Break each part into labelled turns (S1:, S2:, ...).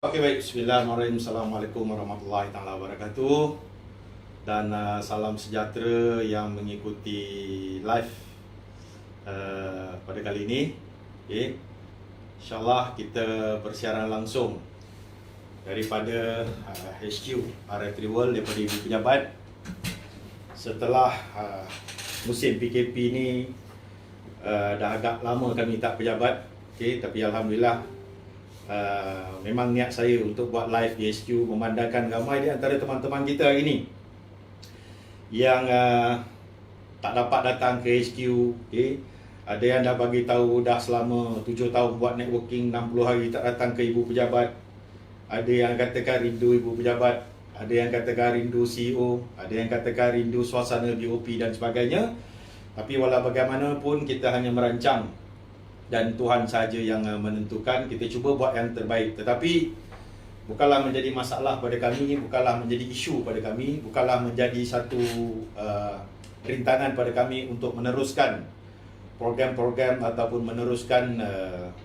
S1: Oke baik, Bismillahirrahmanirrahim. Assalamualaikum warahmatullahi taala wabarakatuh. Dan salam sejahtera yang mengikuti live pada kali ini. Okay. InsyaAllah kita bersiaran langsung daripada HQ RF3 World, daripada Ibu Pejabat. Setelah musim PKP ni dah agak lama kami tak pejabat. Okay, tapi Alhamdulillah memang niat saya untuk buat live di HQ, memandangkan ramai di antara teman-teman kita hari ini yang tak dapat datang ke HQ. Okay. Ada yang dah bagi tahu dah selama 7 tahun buat networking, 60 hari tak datang ke Ibu Pejabat. Ada yang katakan rindu Ibu Pejabat, ada yang katakan rindu CEO, ada yang katakan rindu suasana BOP dan sebagainya. Tapi walau bagaimanapun kita hanya merancang dan Tuhan sahaja yang menentukan. Kita cuba buat yang terbaik. Tetapi bukanlah menjadi masalah pada kami, bukanlah menjadi isu pada kami, bukanlah menjadi satu rintangan pada kami untuk meneruskan program-program ataupun meneruskan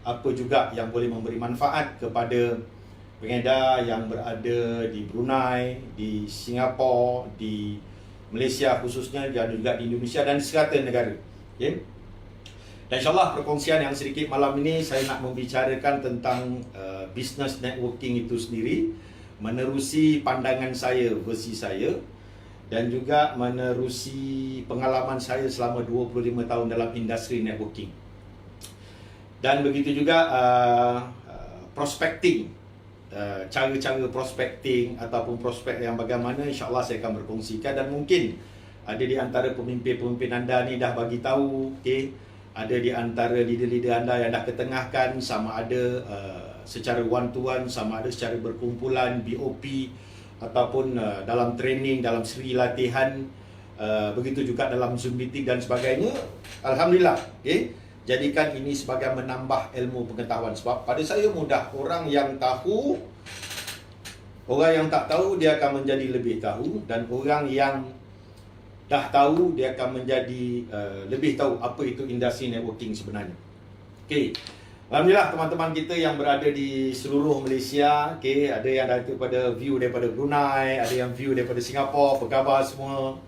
S1: apa juga yang boleh memberi manfaat kepada pengedar yang berada di Brunei, di Singapura, di Malaysia khususnya, dan juga di Indonesia dan serata negara. Okay? Dan insyaAllah perkongsian yang sedikit malam ini saya nak membicarakan tentang business networking itu sendiri, menerusi pandangan saya, versi saya, dan juga menerusi pengalaman saya selama 25 tahun dalam industri networking. Dan begitu juga prospecting, cara-cara prospecting ataupun prospek yang bagaimana, insyaAllah saya akan berkongsikan. Dan mungkin ada di antara pemimpin-pemimpin anda ni dah bagi tahu, okay? Ada di antara leader-leader anda yang dah ketengahkan, sama ada secara one-to-one, sama ada secara berkumpulan, BOP, ataupun dalam training, dalam seri latihan, begitu juga dalam Zoom meeting dan sebagainya. Alhamdulillah, okay? Jadikan ini sebagai menambah ilmu pengetahuan. Sebab pada saya mudah, orang yang tahu, orang yang tak tahu dia akan menjadi lebih tahu, dan orang yang dah tahu dia akan menjadi lebih tahu apa itu industri networking sebenarnya. Okey. Alhamdulillah teman-teman kita yang berada di seluruh Malaysia, okey, ada yang daripada view daripada Brunei, ada yang view daripada Singapura, apa khabar semua?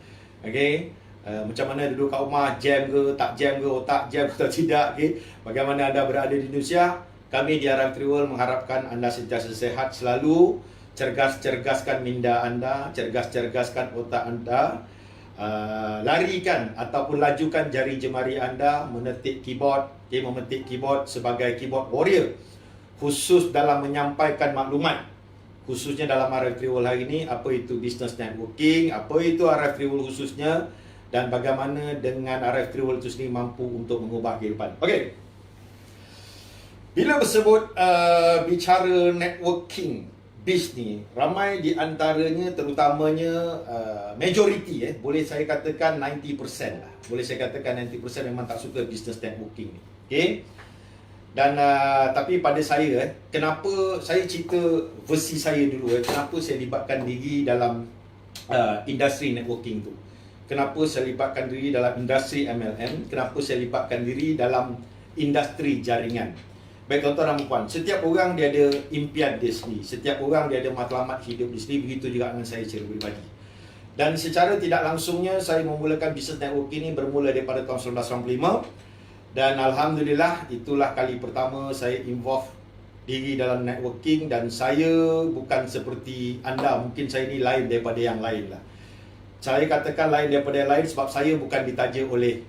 S1: Okey. Macam mana duduk kat rumah, jam ke, tak jam ke, otak jam atau tidak, okey. Bagaimana anda berada di Indonesia? Kami di RF3 World mengharapkan anda sentiasa sehat selalu, cergaskan minda anda, cergaskan otak anda. Larikan ataupun lajukan jari jemari anda menetik keyboard, memetik keyboard sebagai keyboard warrior, khusus dalam menyampaikan maklumat, khususnya dalam RF3 World hari ini, apa itu business networking, apa itu RF3 World khususnya, dan bagaimana dengan RF3 World itu sendiri mampu untuk mengubah kehidupan. Okey. Bila bersebut bicara networking bisnis, ramai di antaranya, terutamanya majority, boleh saya katakan 90% lah. Boleh saya katakan 90% memang tak suka business networking ni. Okey. Dan tapi pada saya, kenapa saya cerita versi saya dulu, kenapa saya libatkan diri dalam industri networking tu. Kenapa saya libatkan diri dalam industri MLM, kenapa saya libatkan diri dalam industri jaringan. Baik tuan-tuan dan puan, setiap orang dia ada impian dia sendiri, setiap orang dia ada matlamat hidup dia sendiri, begitu juga dengan saya secara peribadi. Dan secara tidak langsungnya saya memulakan business networking ini bermula daripada tahun 1995, dan Alhamdulillah itulah kali pertama saya involve diri dalam networking. Dan saya bukan seperti anda, mungkin saya ini lain daripada yang lain lah. Saya katakan lain daripada yang lain sebab saya bukan ditaja oleh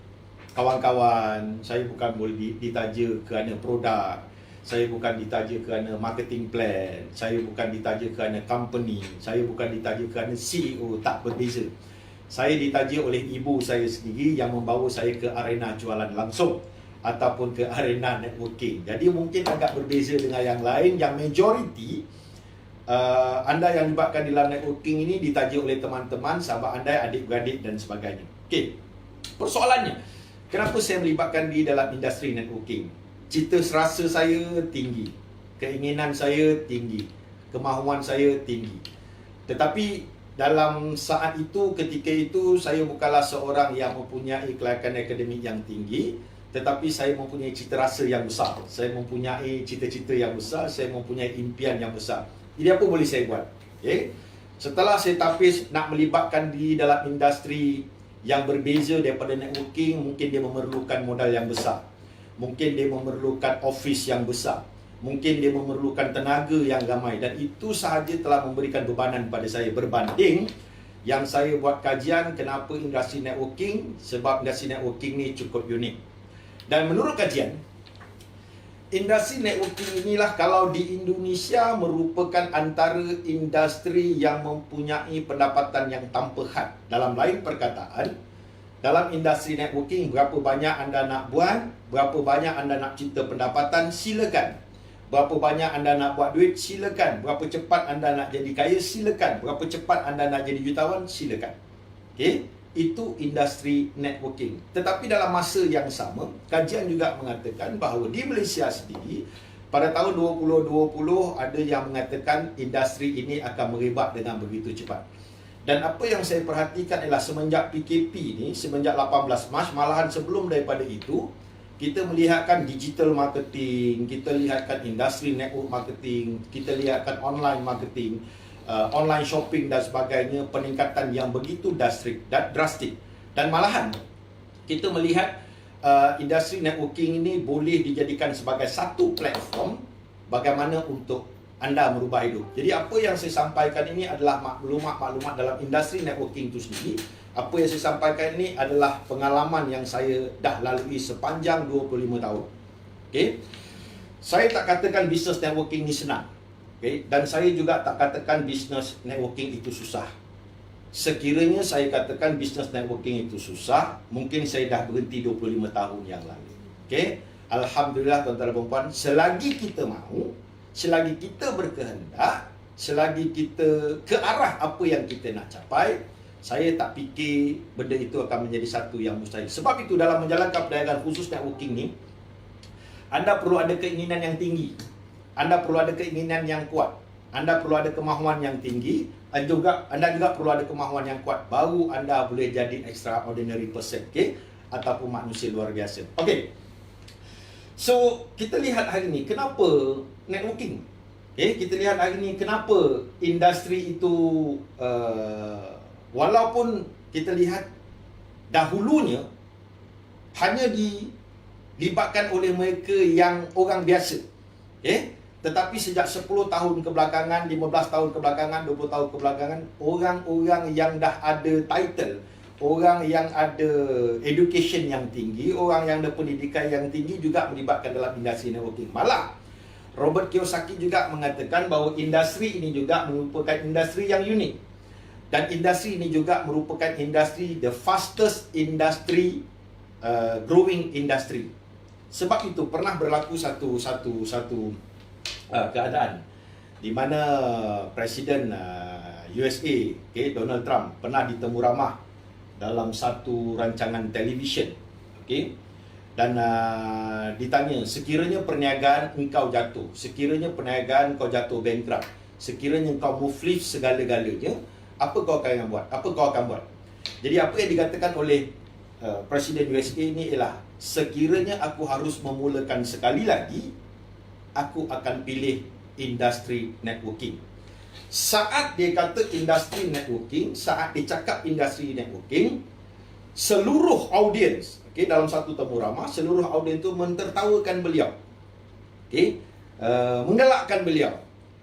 S1: kawan-kawan, saya bukan boleh ditaja kerana produk, saya bukan ditaja kerana marketing plan, saya bukan ditaja kerana company, saya bukan ditaja kerana CEO, tak berbeza. Saya ditaja oleh ibu saya sendiri yang membawa saya ke arena jualan langsung ataupun ke arena networking. Jadi mungkin agak berbeza dengan yang lain, yang majority anda yang libatkan dalam networking ini ditaja oleh teman-teman, sahabat anda, adik-beradik dan sebagainya. Okey. Persoalannya, kenapa saya melibatkan diri dalam industri networking? Cita serasa saya tinggi, keinginan saya tinggi, kemahuan saya tinggi. Tetapi dalam saat itu, ketika itu, saya bukanlah seorang yang mempunyai kelayakan akademik yang tinggi. tetapi saya mempunyai cita rasa yang besar. Saya mempunyai cita-cita yang besar, saya mempunyai impian yang besar. Jadi apa boleh saya buat? Okay? Setelah saya tapis nak melibatkan di dalam industri yang berbeza daripada networking, mungkin dia memerlukan modal yang besar. Mungkin dia memerlukan office yang besar. Mungkin dia memerlukan tenaga yang ramai. Dan itu sahaja telah memberikan bebanan pada saya berbanding yang saya buat kajian kenapa industri networking, sebab industri networking ni cukup unik. Dan menurut kajian, industri networking inilah kalau di Indonesia merupakan antara industri yang mempunyai pendapatan yang tanpa had. Dalam lain perkataan, dalam industri networking, berapa banyak anda nak buat, berapa banyak anda nak cipta pendapatan, silakan. Berapa banyak anda nak buat duit, silakan. Berapa cepat anda nak jadi kaya, silakan. Berapa cepat anda nak jadi jutawan, silakan. Okey, itu industri networking. Tetapi dalam masa yang sama, kajian juga mengatakan bahawa di Malaysia sendiri, pada tahun 2020 ada yang mengatakan industri ini akan merebak dengan begitu cepat. Dan apa yang saya perhatikan ialah semenjak PKP ni, semenjak 18 Mac, malahan sebelum daripada itu, kita melihatkan digital marketing, kita lihatkan industri network marketing, kita lihatkan online marketing, online shopping dan sebagainya, peningkatan yang begitu drastik. Dan malahan kita melihat industri networking ini boleh dijadikan sebagai satu platform bagaimana untuk anda merubah hidup. Jadi apa yang saya sampaikan ini adalah maklumat-maklumat dalam industri networking itu sendiri. Apa yang saya sampaikan ini adalah pengalaman yang saya dah lalui sepanjang 25 tahun. Okay? Saya tak katakan bisnes networking ni senang. Okay? Dan saya juga tak katakan bisnes networking itu susah. Sekiranya saya katakan bisnes networking itu susah, mungkin saya dah berhenti 25 tahun yang lalu. Okay? Alhamdulillah tuan-tuan dan puan-puan, selagi kita mahu, selagi kita berkehendak, selagi kita ke arah apa yang kita nak capai, saya tak fikir benda itu akan menjadi satu yang mustahil. Sebab itu dalam menjalankan perdagangan khusus networking ni, anda perlu ada keinginan yang tinggi. Anda perlu ada keinginan yang kuat. Anda perlu ada kemahuan yang tinggi. Anda juga perlu ada kemahuan yang kuat. Baru anda boleh jadi extraordinary person. Okay? Ataupun manusia luar biasa. Okay. So, kita lihat hari ni kenapa networking. Okay? Kita lihat hari ni kenapa industri itu walaupun kita lihat dahulunya hanya dilibatkan oleh mereka yang orang biasa. Okay? Tetapi sejak 10 tahun kebelakangan, 15 tahun kebelakangan, 20 tahun kebelakangan, orang-orang yang dah ada title, orang yang ada education yang tinggi, orang yang ada pendidikan yang tinggi juga melibatkan dalam industri networking. Malah Robert Kiyosaki juga mengatakan bahawa industri ini juga merupakan industri yang unik. Dan industri ini juga merupakan industri the fastest industry, growing industry. Sebab itu pernah berlaku satu keadaan di mana Presiden USA, okay, Donald Trump pernah ditemu ramah dalam satu rancangan televisyen, okay? Dan ditanya, sekiranya perniagaan engkau jatuh, sekiranya perniagaan kau jatuh bankrupt, sekiranya kau muflis segala-galanya, apa kau akan buat? Apa kau akan buat? Jadi apa yang dikatakan oleh Presiden USA ini ialah, sekiranya aku harus memulakan sekali lagi, aku akan pilih industri networking. Saat dia kata industri networking, saat dia cakap industri networking, seluruh audiens, okay, dalam satu temu ramah, seluruh audiens itu mentertawakan beliau, okay, menggelakkan beliau.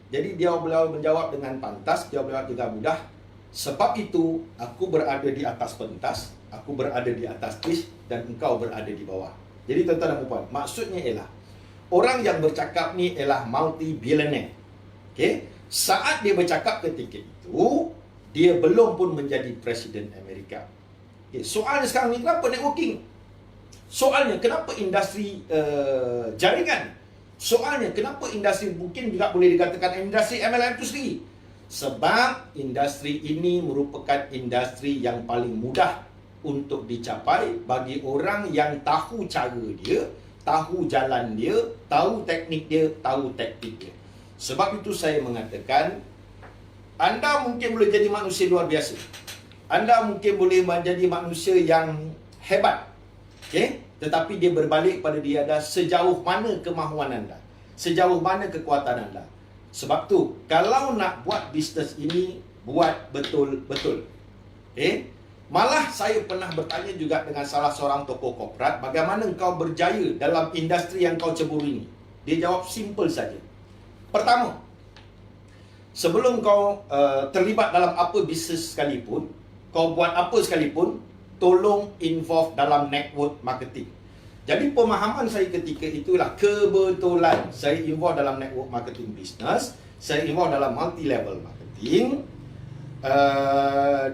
S1: Jadi beliau menjawab dengan pantas, dia beliau juga mudah. Sebab itu, aku berada di atas pentas, aku berada di atas stage, dan engkau berada di bawah. Jadi tuan-tuan dan puan, maksudnya ialah, orang yang bercakap ni ialah multi-billionaire. Okay? Saat dia bercakap ketika itu, dia belum pun menjadi Presiden Amerika. Okay. Soalnya sekarang ni, kenapa networking? Soalnya, kenapa industri jaringan? Soalnya, kenapa industri mungkin juga boleh dikatakan industri MLM itu sendiri? Sebab industri ini merupakan industri yang paling mudah untuk dicapai bagi orang yang tahu cara dia, tahu jalan dia, tahu teknik dia, tahu taktik dia. Sebab itu saya mengatakan, anda mungkin boleh jadi manusia luar biasa. Anda mungkin boleh menjadi manusia yang hebat. Okay? Tetapi dia berbalik pada dia ada sejauh mana kemahuan anda, sejauh mana kekuatan anda. Sebab tu, kalau nak buat bisnes ini, buat betul-betul. Malah saya pernah bertanya juga dengan salah seorang tokoh korporat, bagaimana kau berjaya dalam industri yang kau ceburi ini? Dia jawab simple saja. Pertama, sebelum kau terlibat dalam apa bisnes sekalipun, kau buat apa sekalipun, tolong involve dalam network marketing. Jadi pemahaman saya ketika itulah, kebetulan saya involve dalam network marketing business, saya involve dalam multi-level marketing.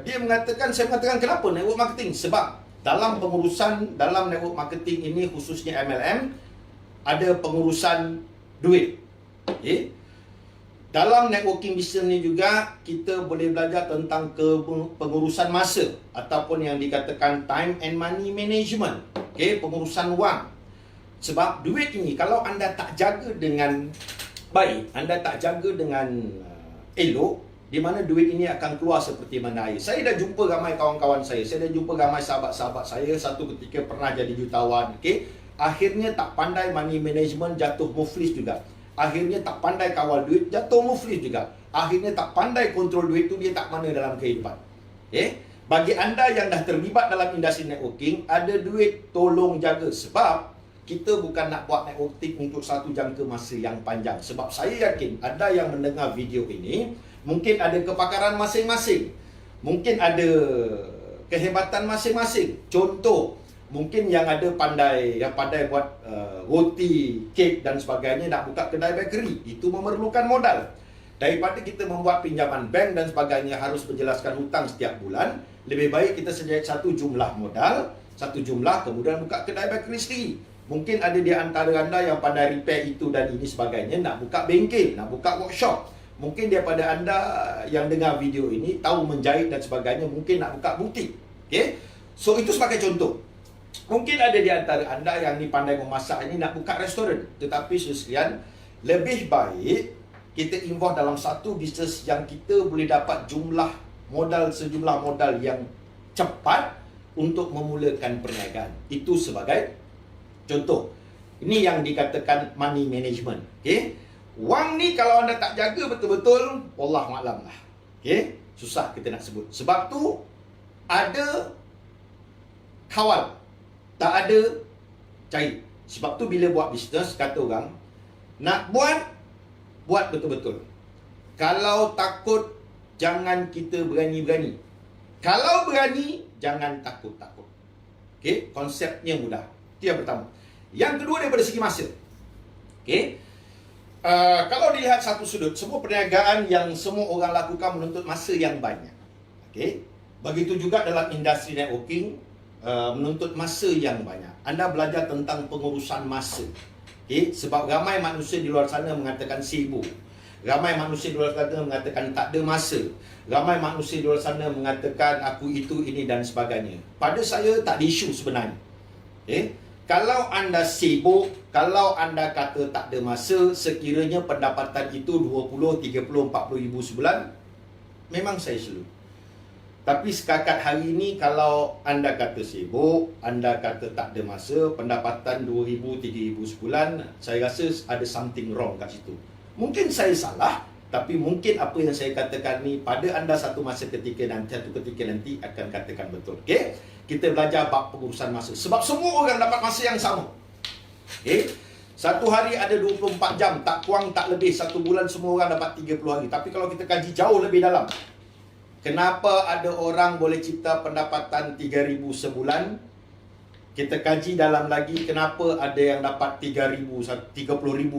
S1: Saya mengatakan kenapa network marketing? Sebab dalam pengurusan dalam network marketing ini, khususnya MLM, ada pengurusan duit. Dalam networking business ni juga kita boleh belajar tentang pengurusan masa ataupun yang dikatakan time and money management. Pengurusan wang. Sebab duit ini kalau anda tak jaga dengan baik, anda tak jaga dengan elok, di mana duit ini akan keluar seperti mana air. Saya dah jumpa ramai kawan-kawan saya dah jumpa ramai sahabat-sahabat saya, satu ketika pernah jadi jutawan. Akhirnya tak pandai money management, jatuh muflis juga. Akhirnya tak pandai kawal duit, jatuh muflis juga. Akhirnya tak pandai kontrol duit tu, dia tak mana dalam kehidupan. Bagi anda yang dah terlibat dalam industri networking, ada duit, tolong jaga. Sebab kita bukan nak buat networking untuk satu jangka masa yang panjang. Sebab saya yakin ada yang mendengar video ini, mungkin ada kepakaran masing-masing, mungkin ada kehebatan masing-masing. Contoh, mungkin yang pandai buat roti, kek dan sebagainya, nak buka kedai bakery, itu memerlukan modal. Daripada kita membuat pinjaman bank dan sebagainya, harus menjelaskan hutang setiap bulan, lebih baik kita sediakan satu jumlah modal, satu jumlah, kemudian buka kedai bakery sendiri. Mungkin ada di antara anda yang pandai repair itu dan ini sebagainya, nak buka bengkel, nak buka workshop. Mungkin daripada anda yang dengar video ini tahu menjahit dan sebagainya, mungkin nak buka butik. So itu sebagai contoh. Mungkin ada di antara anda yang ni pandai memasak ini, nak buka restoran. Tetapi sekalian, lebih baik kita involve dalam satu bisnes yang kita boleh dapat sejumlah modal yang cepat untuk memulakan perniagaan. Itu sebagai contoh. Ini yang dikatakan money management. Wang ni kalau anda tak jaga betul-betul, wallahualam lah. Susah kita nak sebut. Sebab tu ada kawal, tak ada cair. Sebab tu bila buat bisnes, kata orang, nak buat betul-betul. Kalau takut, jangan kita berani-berani. Kalau berani, jangan takut-takut. Konsepnya mudah. Itu yang pertama. Yang kedua, daripada segi masa. Kalau dilihat satu sudut, semua perniagaan yang semua orang lakukan menuntut masa yang banyak. Begitu juga dalam industri networking, menuntut masa yang banyak. Anda belajar tentang pengurusan masa. Sebab ramai manusia di luar sana mengatakan sibuk. Ramai manusia di luar sana mengatakan tak ada masa. Ramai manusia di luar sana mengatakan aku itu, ini dan sebagainya. Pada saya tak ada isu sebenarnya. Kalau anda sibuk, kalau anda kata tak ada masa, sekiranya pendapatan itu 20, 30, 40 ribu sebulan, memang saya seluruh. Tapi setakat hari ini, kalau anda kata sibuk, anda kata tak ada masa, pendapatan 2,000, 3,000 sebulan, saya rasa ada something wrong kat situ. Mungkin saya salah, tapi mungkin apa yang saya katakan ni pada anda satu ketika nanti akan katakan betul. Kita belajar bab pengurusan masa. Sebab semua orang dapat masa yang sama. Satu hari ada 24 jam, tak kurang tak lebih. Satu bulan semua orang dapat 30 hari. Tapi kalau kita kaji jauh lebih dalam, kenapa ada orang boleh cipta pendapatan 3,000 sebulan? Kita kaji dalam lagi, kenapa ada yang dapat 30,000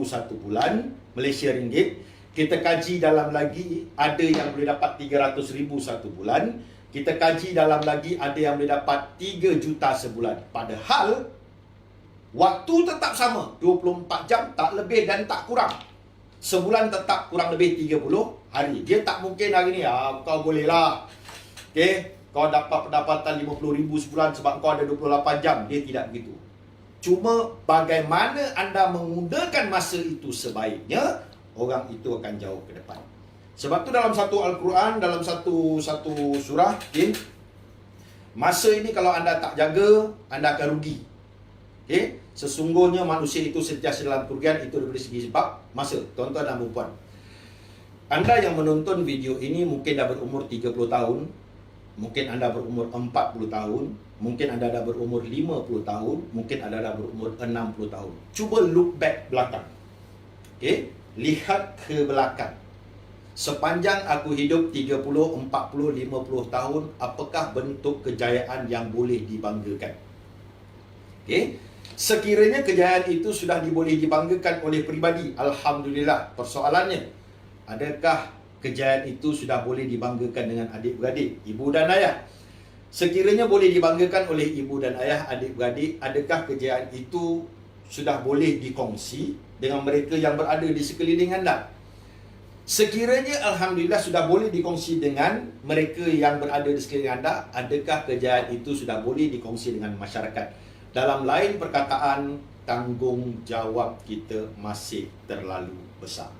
S1: satu bulan Malaysia ringgit. Kita kaji dalam lagi, ada yang boleh dapat 300,000 satu bulan. Kita kaji dalam lagi, ada yang boleh dapat 3 juta sebulan. Padahal waktu tetap sama, 24 jam, tak lebih dan tak kurang. Sebulan tetap kurang lebih 30 hari. Dia tak mungkin hari ni, kau boleh lah, kau dapat pendapatan 50,000 sebulan sebab kau ada 28 jam. Dia tidak begitu. Cuma bagaimana anda menggunakan masa itu sebaiknya, orang itu akan jauh ke depan. Sebab tu dalam satu Al-Quran, dalam satu surah, masa ini kalau anda tak jaga, anda akan rugi. Okey, sesungguhnya manusia itu sentiasa dalam kerugian itu dari segi sebab masa. Tuan-tuan dan puan-puan, anda yang menonton video ini mungkin dah berumur 30 tahun, mungkin anda berumur 40 tahun, mungkin anda dah berumur 50 tahun, mungkin anda dah berumur 60 tahun. Cuba look back belakang. Okey, lihat ke belakang. Sepanjang aku hidup 30, 40, 50 tahun, apakah bentuk kejayaan yang boleh dibanggakan? Okey, sekiranya kejayaan itu sudah boleh dibanggakan oleh peribadi, alhamdulillah. Persoalannya, adakah kejayaan itu sudah boleh dibanggakan dengan adik-beradik, ibu dan ayah? Sekiranya boleh dibanggakan oleh ibu dan ayah, adik-beradik, adakah kejayaan itu sudah boleh dikongsi dengan mereka yang berada di sekeliling anda? Sekiranya alhamdulillah sudah boleh dikongsi dengan mereka yang berada di sekeliling anda, adakah kejayaan itu sudah boleh dikongsi dengan masyarakat? Dalam lain perkataan, tanggungjawab kita masih terlalu besar.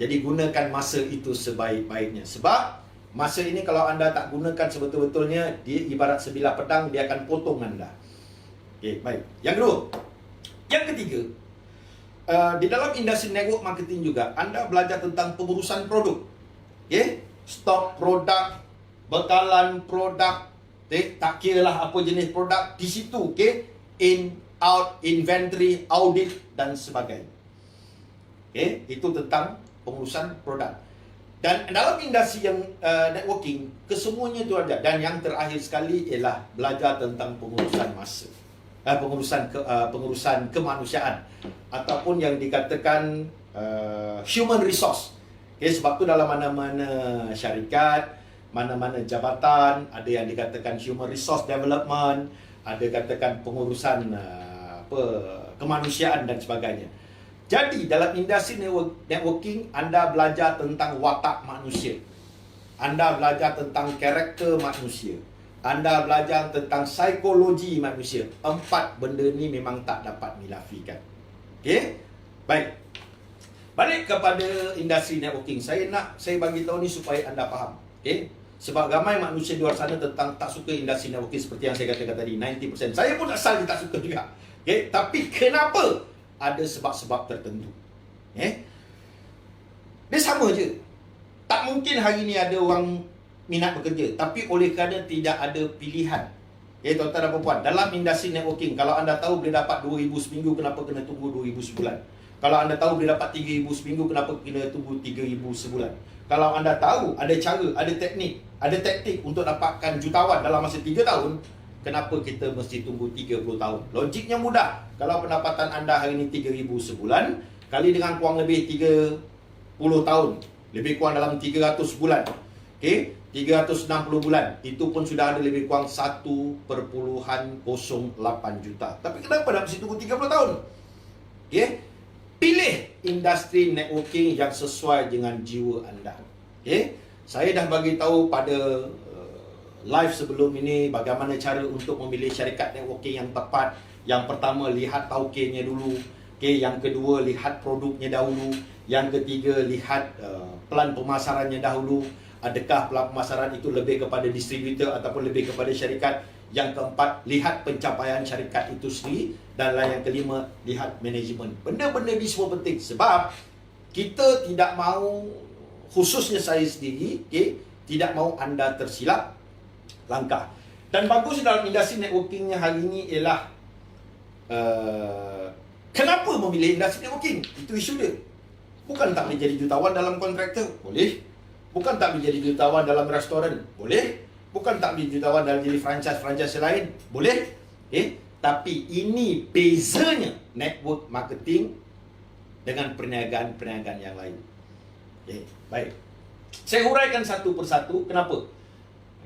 S1: Jadi gunakan masa itu sebaik-baiknya. Sebab masa ini kalau anda tak gunakan sebetul-betulnya, dia ibarat sebilah pedang, dia akan potong anda. Baik. Yang kedua. Yang ketiga, di dalam industri network marketing juga, anda belajar tentang pengurusan produk. Stok produk, bekalan produk, tak kira lah apa jenis produk di situ, in, out, inventory, audit dan sebagainya. Itu tentang pengurusan produk. Dan dalam industri yang networking, kesemuanya itu ada. Dan yang terakhir sekali ialah belajar tentang pengurusan masa, pengurusan kemanusiaan, ataupun yang dikatakan human resource. Sebab tu dalam mana-mana syarikat, mana-mana jabatan, ada yang dikatakan human resource development, ada katakan pengurusan kemanusiaan dan sebagainya. Jadi dalam industri networking, anda belajar tentang watak manusia, anda belajar tentang karakter manusia, anda belajar tentang psikologi manusia. 4 benda ni memang tak dapat dilafikan. Baik. Balik kepada industri networking, saya bagi tahu ni supaya anda faham. Sebab ramai manusia di luar sana tak suka industri networking seperti yang saya katakan tadi, 90%. Saya pun asal tak suka juga. Tapi kenapa? Ada sebab-sebab tertentu. Dia sama je. Tak mungkin hari ni ada orang minat bekerja, tapi oleh kerana tidak ada pilihan. Tuan-tuan dan puan-puan, dalam industri networking, kalau anda tahu boleh dapat 2,000 seminggu, kenapa kena tunggu 2,000 sebulan? Kalau anda tahu boleh dapat 3,000 seminggu, kenapa kena tunggu 3,000 sebulan? Kalau anda tahu ada cara, ada taktik untuk dapatkan jutawan dalam masa 3 tahun, kenapa kita mesti tunggu 30 tahun? Logiknya mudah. Kalau pendapatan anda hari ini 3,000 sebulan, kali dengan kurang lebih 30 tahun, lebih kurang dalam 300 bulan. 360 bulan, itu pun sudah ada lebih kurang 1.08 juta. Tapi kenapa dah mesti tunggu 30 tahun? Pilih industri networking yang sesuai dengan jiwa anda. Saya dah bagi tahu pada live sebelum ini bagaimana cara untuk memilih syarikat networking yang tepat. Yang pertama, lihat taukennya dulu. Yang kedua, lihat produknya dahulu. Yang ketiga, lihat plan pemasarannya dahulu. Adakah pelan pemasaran itu lebih kepada distributor ataupun lebih kepada syarikat? Yang keempat, lihat pencapaian syarikat itu sendiri. Dan yang kelima, lihat manajemen. Benda-benda ni semua penting. Sebab kita tidak mahu, khususnya saya sendiri, tidak mahu anda tersilap langkah. Dan bagus dalam industri networkingnya hari ini ialah kenapa memilih industri networking? Itu isu dia. Bukan tak boleh jadi jutawan dalam kontraktor? Boleh. Bukan tak boleh jadi jutawan dalam restoran? Boleh. Bukan tak boleh jutawan dalam jadi franchise lain? Boleh. Tapi ini bezanya network marketing dengan perniagaan-perniagaan yang lain. Baik. Saya huraikan satu persatu. Kenapa?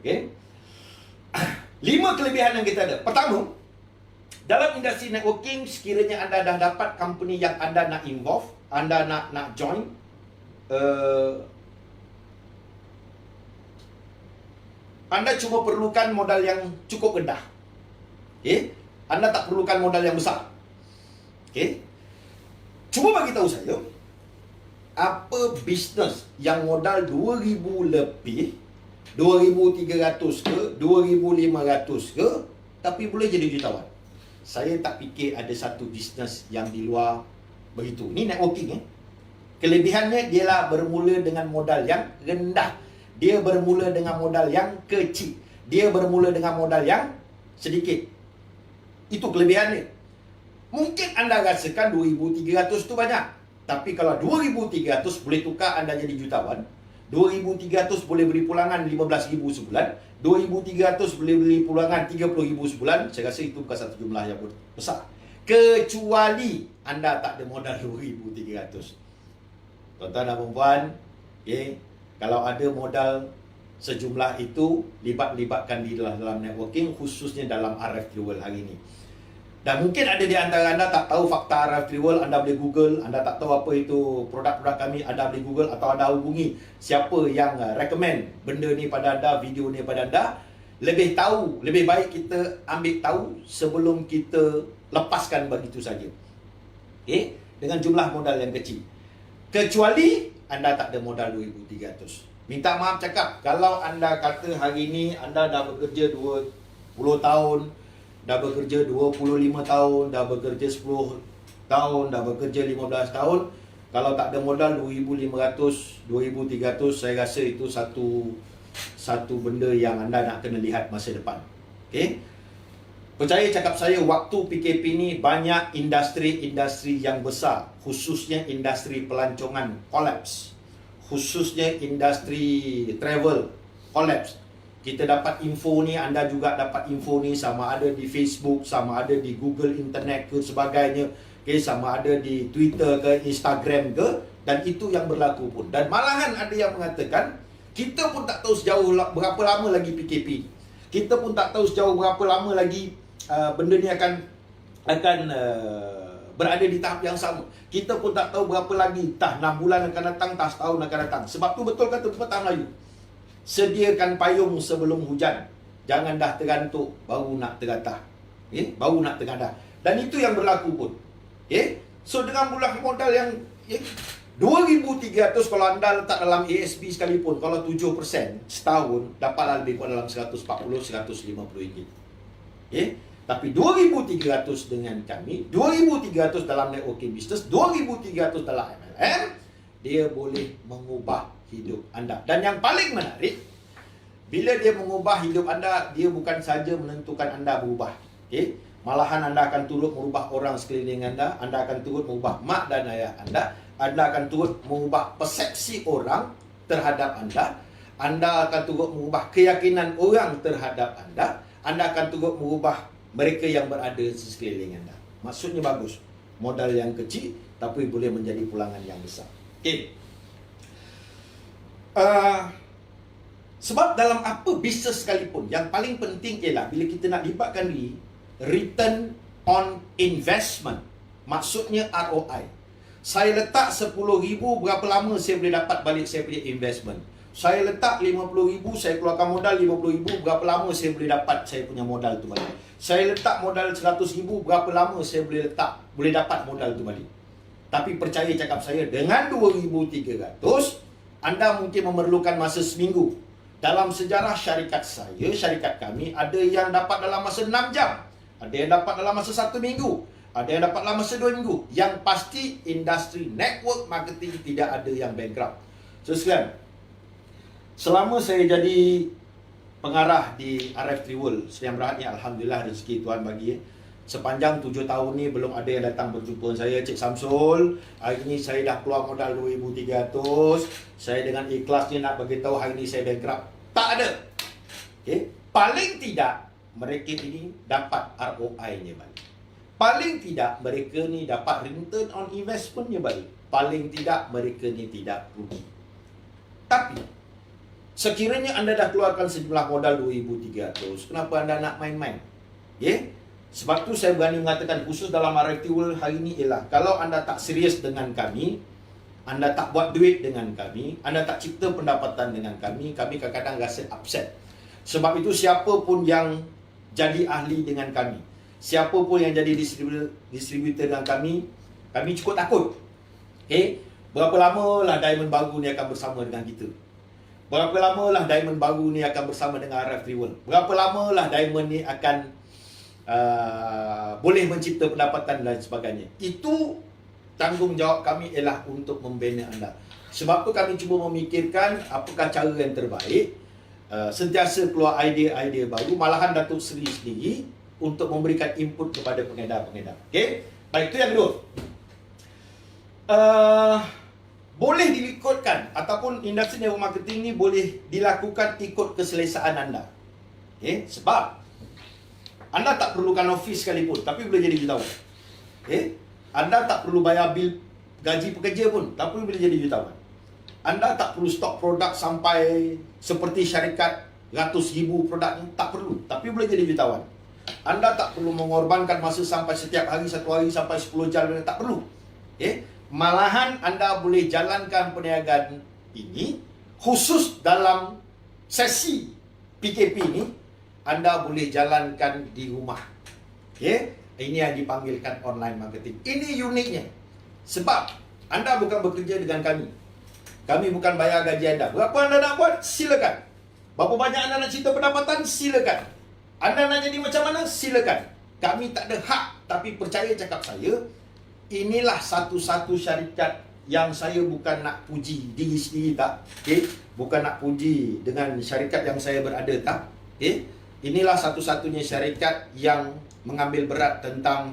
S1: 5 kelebihan yang kita ada. Pertama, dalam industri networking, sekiranya anda dah dapat company yang anda nak involve, anda nak join, anda cuma perlukan modal yang cukup rendah. Anda tak perlukan modal yang besar. Cuba bagi tahu saya, apa bisnes yang modal 2,000 lebih, 2,300 ke, 2,500 ke, tapi boleh jadi jutawan? saya tak fikir ada satu bisnes yang di luar begitu. Ni networking Kelebihannya ialah bermula dengan modal yang rendah. Dia bermula dengan modal yang kecil. Dia bermula dengan modal yang sedikit. Itu kelebihannya. Mungkin anda rasakan 2,300 tu banyak. Tapi kalau 2,300 boleh tukar anda jadi jutawan. 2,300 boleh beli pulangan 15,000 sebulan. 2,300 boleh beli pulangan 30,000 sebulan. Saya rasa itu bukan satu jumlah yang besar. Kecuali anda tak ada modal 2,300. Tuan-tuan dan puan-puan, kalau ada modal sejumlah itu, libatkan di dalam networking, khususnya dalam RF World hari ini. Dan mungkin ada di antara anda tak tahu fakta RF World, anda boleh Google. Anda tak tahu apa itu produk-produk kami, anda boleh Google atau anda hubungi siapa yang recommend benda ni pada anda, video ni pada anda. Lebih tahu, lebih baik kita ambil tahu sebelum kita lepaskan begitu saja. Dengan jumlah modal yang kecil. Kecuali anda tak ada modal 2,300. Minta maaf cakap, kalau anda kata hari ini anda dah bekerja 20 tahun, dah bekerja 25 tahun, dah bekerja 10 tahun, dah bekerja 15 tahun, kalau tak ada modal 2,500, 2,300, saya rasa itu satu benda yang anda nak kena lihat masa depan. Percaya cakap saya, waktu PKP ni banyak industri-industri yang besar, khususnya industri pelancongan collapse, khususnya industri travel collapse. Kita dapat info ni, anda juga dapat info ni, sama ada di Facebook, sama ada di Google Internet ke sebagainya, sama ada di Twitter ke, Instagram ke, dan itu yang berlaku pun. Dan malahan ada yang mengatakan, kita pun tak tahu sejauh berapa lama lagi PKP. Kita pun tak tahu sejauh berapa lama lagi benda ni akan berada di tahap yang sama. Kita pun tak tahu berapa lagi, entah 6 bulan akan datang, entah setahun akan datang. Sebab tu betul kata pepatah Melayu, sediakan payung sebelum hujan. Jangan dah tergantuk baru nak tergatah. Baru nak tergadah. Dan itu yang berlaku pun. So dengan modal yang 2,300, kalau anda letak dalam ASB sekalipun, kalau 7% setahun, dapatlah lebih kurang dalam 140-150 ringgit. Tapi 2,300 dengan kami, 2,300 dalam networking business, 2,300 dalam MLM, dia boleh mengubah hidup anda. Dan yang paling menarik, bila dia mengubah hidup anda, dia bukan saja menentukan anda berubah. Malahan anda akan turut merubah orang sekeliling anda akan turut merubah mak dan ayah anda akan turut mengubah persepsi orang terhadap anda akan turut mengubah keyakinan orang terhadap anda akan turut mengubah mereka yang berada di sekeliling anda. Maksudnya bagus. Modal yang kecil tapi boleh menjadi pulangan yang besar. Sebab dalam apa bisnes sekalipun, yang paling penting ialah bila kita nak libatkan diri, return on investment. Maksudnya ROI. Saya letak 10,000, berapa lama saya boleh dapat balik saya punya investment? Saya letak 50,000, saya keluarkan modal 50,000, berapa lama saya boleh dapat saya punya modal tu balik? Saya letak modal 100,000, berapa lama saya boleh dapat modal tu balik? Tapi percaya cakap saya, dengan 2,300, anda mungkin memerlukan masa seminggu. Dalam sejarah syarikat saya, syarikat kami, ada yang dapat dalam masa 6 jam. Ada yang dapat dalam masa 1 minggu. Ada yang dapat dalam masa 2 minggu. Yang pasti, industri network marketing tidak ada yang bankrupt. So, sekalian, selama saya jadi pengarah di RF World, Sdn Bhd ni, alhamdulillah rezeki Tuhan bagi. Sepanjang 7 tahun ni belum ada yang datang berjumpa saya, Cik Samsul, hari ni saya dah keluar modal 2,300. Saya dengan ikhlas ni nak beritahu hari ni saya bankrupt. Tak ada. Paling tidak mereka ini dapat ROI-nya balik. Paling tidak mereka ni dapat return on investment-nya balik. Paling tidak mereka ni tidak rugi. Tapi sekiranya anda dah keluarkan sejumlah modal 2,300, kenapa anda nak main-main? Sebab tu saya berani mengatakan, khusus dalam RFT World hari ini ialah, kalau anda tak serius dengan kami, anda tak buat duit dengan kami, anda tak cipta pendapatan dengan kami kadang-kadang rasa upset. Sebab itu siapa pun yang jadi ahli dengan kami, siapa pun yang jadi distributor dengan kami cukup takut. Berapa lama lah Diamond baru ni akan bersama dengan kita? Berapa lama lah Diamond baru ni akan bersama dengan RF World? Berapa lama lah Diamond ni akan boleh mencipta pendapatan dan sebagainya. Itu tanggungjawab kami ialah untuk membina anda. Sebab tu kami cuba memikirkan apakah cara yang terbaik, sentiasa keluar idea-idea baru. Malahan Datuk Seri sendiri untuk memberikan input kepada pengedar-pengedar. Okey, baik, itu yang kedua. Boleh diikutkan ataupun industri network marketing ni boleh dilakukan ikut keselesaan anda. Okey, sebab anda tak perlukan office sekalipun, tapi boleh jadi jutawan. Okay? Anda tak perlu bayar bil gaji pekerja pun, tapi boleh jadi jutawan. Anda tak perlu stok produk sampai seperti syarikat ratus ribu produk ni, tak perlu, tapi boleh jadi jutawan. Anda tak perlu mengorbankan masa sampai setiap hari, satu hari sampai 10 jam, tak perlu. Okay? Malahan anda boleh jalankan perniagaan ini khusus dalam sesi PKP ini. Anda boleh jalankan di rumah. Okay? Ini yang dipanggilkan online marketing. Ini uniknya. Sebab anda bukan bekerja dengan kami. Kami bukan bayar gaji anda. Berapa anda nak buat? Silakan. Berapa banyak anda nak cipta pendapatan? Silakan. Anda nak jadi macam mana? Silakan. Kami tak ada hak. Tapi percaya cakap saya, inilah satu-satu syarikat yang saya bukan nak puji diri sendiri, tak? Okay? Bukan nak puji dengan syarikat yang saya berada, tak? Okay? Inilah satu-satunya syarikat yang mengambil berat tentang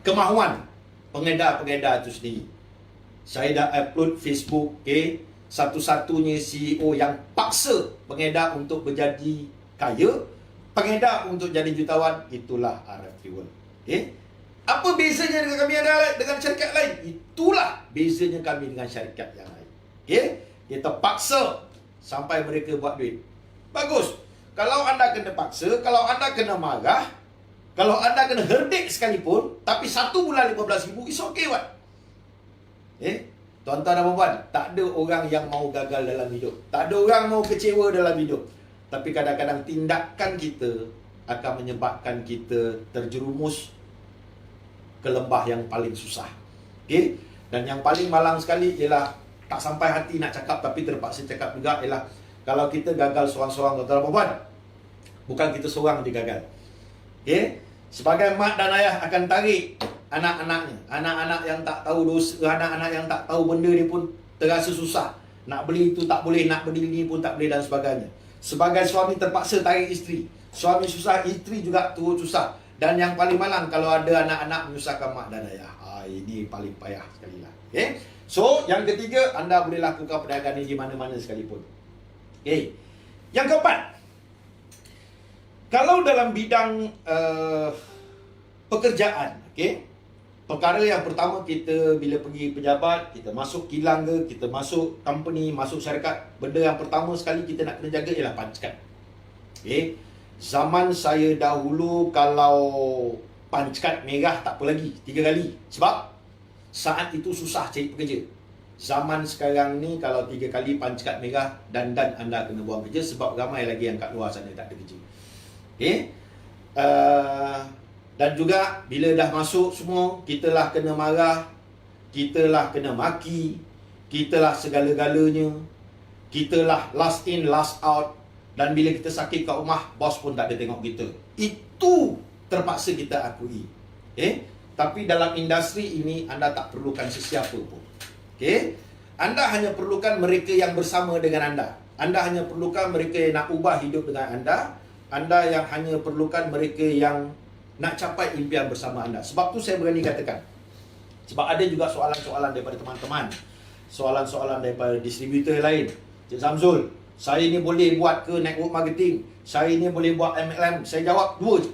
S1: kemahuan pengedar-pengedar itu sendiri. Saya dah upload Facebook, okay? Satu-satunya CEO yang paksa pengedar untuk menjadi kaya, pengedar untuk jadi jutawan, itulah RF Fuel. Okay? Apa bezanya dengan kami dengan syarikat lain? Itulah bezanya kami dengan syarikat yang lain. Okay? Kita paksa sampai mereka buat duit. Bagus. Kalau anda kena paksa, kalau anda kena marah, kalau anda kena herdik sekalipun, tapi 1 bulan 15,000, it's okay, what? Tuan-tuan dan puan, tak ada orang yang mau gagal dalam hidup. Tak ada orang mau kecewa dalam hidup. Tapi kadang-kadang tindakan kita akan menyebabkan kita terjerumus ke lembah yang paling susah. Okay? Dan yang paling malang sekali ialah tak sampai hati nak cakap tapi terpaksa cakap juga, ialah kalau kita gagal seorang-seorang, tuan-tuan dan puan, bukan kita seorang digagal. Okay? Sebagai mak dan ayah akan tarik anak-anaknya. Anak-anak yang tak tahu dosa, anak-anak yang tak tahu benda ni pun terasa susah. Nak beli itu tak boleh, nak beli ni pun tak boleh dan sebagainya. Sebagai suami terpaksa tarik isteri. Suami susah, isteri juga turut susah. Dan yang paling malang kalau ada anak-anak menyusahkan mak dan ayah. Ini paling payah sekali lah. Okay? So, yang ketiga, anda boleh lakukan perdagangan ini di mana-mana sekalipun. Okay. Yang keempat, kalau dalam bidang pekerjaan, okay, perkara yang pertama kita bila pergi pejabat, kita masuk kilang ke, kita masuk company, masuk syarikat, benda yang pertama sekali kita nak kena jaga ialah punch card. Okay. Zaman saya dahulu kalau punch card merah tak apa lagi, 3 kali. Sebab saat itu susah cari pekerja. Zaman sekarang ni kalau 3 kali punch card merah, dan anda kena buang kerja sebab ramai lagi yang kat luar sana tak ada kerja. Okay. Dan juga bila dah masuk semua, kita lah kena marah, kita lah kena maki, kita lah segala-galanya, kita lah last in last out. Dan bila kita sakit kat rumah, bos pun tak ada tengok kita. Itu terpaksa kita akui. Okay. Tapi dalam industri ini anda tak perlukan sesiapa pun. Okay. Anda hanya perlukan mereka yang bersama dengan anda. Anda hanya perlukan mereka yang nak ubah hidup dengan anda. Anda yang hanya perlukan mereka yang nak capai impian bersama anda. Sebab tu saya berani katakan, sebab ada juga soalan-soalan daripada teman-teman, soalan-soalan daripada distributor lain. Cik Samsul, saya ni boleh buat ke network marketing? Saya ni boleh buat MLM? Saya jawab dua je.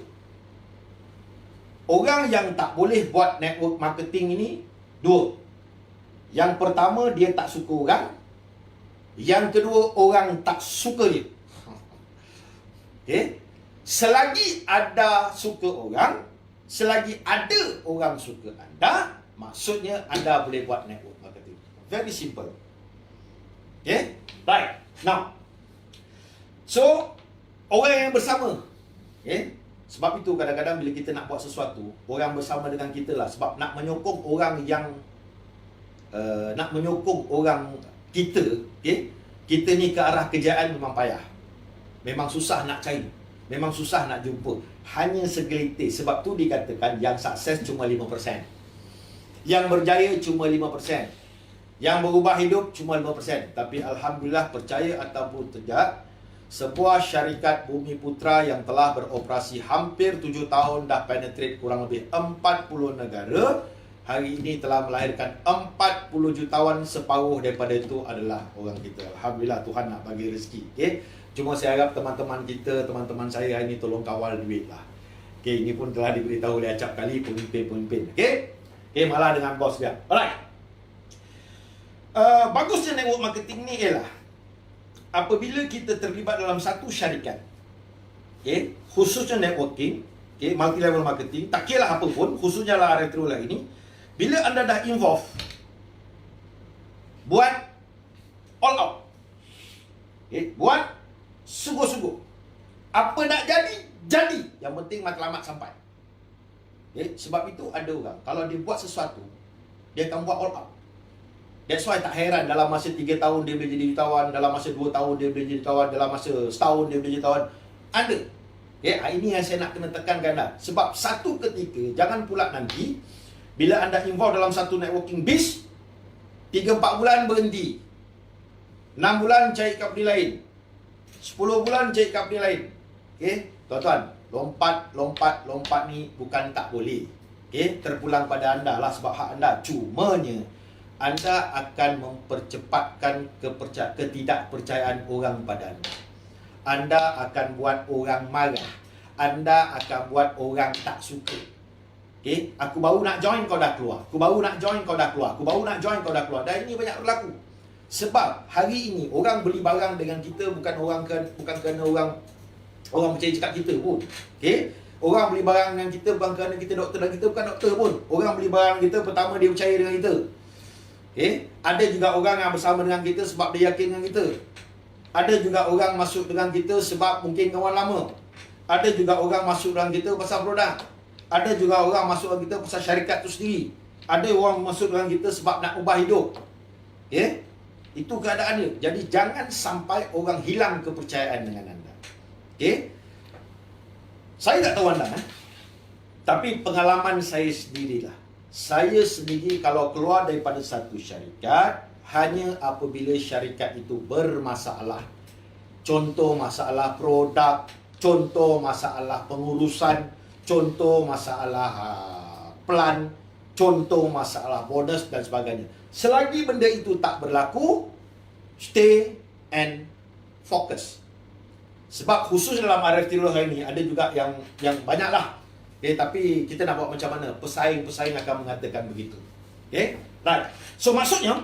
S1: Orang yang tak boleh buat network marketing ini, dua. Yang pertama, dia tak suka orang. Yang kedua, orang tak suka dia. Okay? Selagi ada suka orang, selagi ada orang suka anda, maksudnya anda boleh buat network marketing. Very simple. Okay? Right. Now, so orang yang bersama, okay? Sebab itu kadang-kadang bila kita nak buat sesuatu, orang bersama dengan kita lah. Sebab nak menyokong orang yang nak menyokong orang kita, okay? Kita ni ke arah kejayaan memang payah. Memang susah nak cari. Memang susah nak jumpa. Hanya segelintir. Sebab tu dikatakan yang sukses cuma 5%. Yang berjaya cuma 5%. Yang berubah hidup cuma 5%. Tapi Alhamdulillah, percaya ataupun tidak, sebuah syarikat Bumi Putra yang telah beroperasi hampir 7 tahun, dah penetrate kurang lebih 40 negara, hari ini telah melahirkan 40 jutawan. Separuh daripada itu adalah orang kita. Alhamdulillah, Tuhan nak bagi rezeki. Okay? Cuma saya harap teman-teman kita, teman-teman saya hari ini tolong kawal duit lah. Okay, ini pun telah diberitahu oleh acap kali pemimpin-pemimpin. Okay? Okay, malah dengan bos dia. Alright. Bagusnya network marketing ni ialah apabila kita terlibat dalam satu syarikat, okay, khususnya networking, okay, multi level marketing, tak kira lah apa pun, khususnya lah retro lah ini, bila anda dah involve, buat all out, okay, buat sungguh-sungguh. Apa nak jadi, jadi. Yang penting matlamat sampai. Okay, sebab itu ada orang, kalau dia buat sesuatu, dia akan buat all out. That's why tak heran dalam masa 3 tahun dia boleh jadi jutawan, dalam masa 2 tahun dia boleh jadi jutawan, dalam masa setahun dia boleh jadi jutawan. Ada. Okay, ini yang saya nak kena tekankan dah. Sebab satu ketika, jangan pula nanti, bila anda involve dalam satu networking biz, 3-4 bulan berhenti, 6 bulan cari company lain, 10 bulan cari company lain. Okay, tuan-tuan, lompat ni bukan tak boleh. Okay, terpulang pada anda lah sebab hak anda. Cumanya, anda akan mempercepatkan ketidakpercayaan orang pada anda. Anda akan buat orang marah. Anda akan buat orang tak suka. Okay? Aku baru nak join, kau dah keluar. Aku baru nak join, kau dah keluar. Aku baru nak join, kau dah keluar. Dan ini banyak berlaku. Sebab hari ini orang beli barang dengan kita bukan kerana orang percaya cakap kita pun. Okay? Orang beli barang dengan kita bukan kerana kita doktor dan kita bukan doktor pun. Orang beli barang kita, pertama dia percaya dengan kita. Okay? Ada juga orang yang bersama dengan kita sebab dia yakin dengan kita. Ada juga orang masuk dengan kita sebab mungkin kawan lama. Ada juga orang masuk dengan kita pasal produk. Ada juga orang masuk dengan kita pasal syarikat tu sendiri. Ada orang masuk dengan kita sebab nak ubah hidup. Okay? Itu keadaannya. Jadi jangan sampai orang hilang kepercayaan dengan anda. Okay? Saya tak tahu anda, tapi pengalaman saya sendirilah. Saya sendiri kalau keluar daripada satu syarikat, hanya apabila syarikat itu bermasalah. Contoh masalah produk, contoh masalah pengurusan, contoh masalah plan, contoh masalah bonus dan sebagainya. Selagi benda itu tak berlaku, stay and focus. Sebab khusus dalam RFT hari ini ada juga yang banyaklah. Okay, tapi kita nak buat macam mana? Pesaing-pesaing akan mengatakan begitu. Okay? Right. So maksudnya,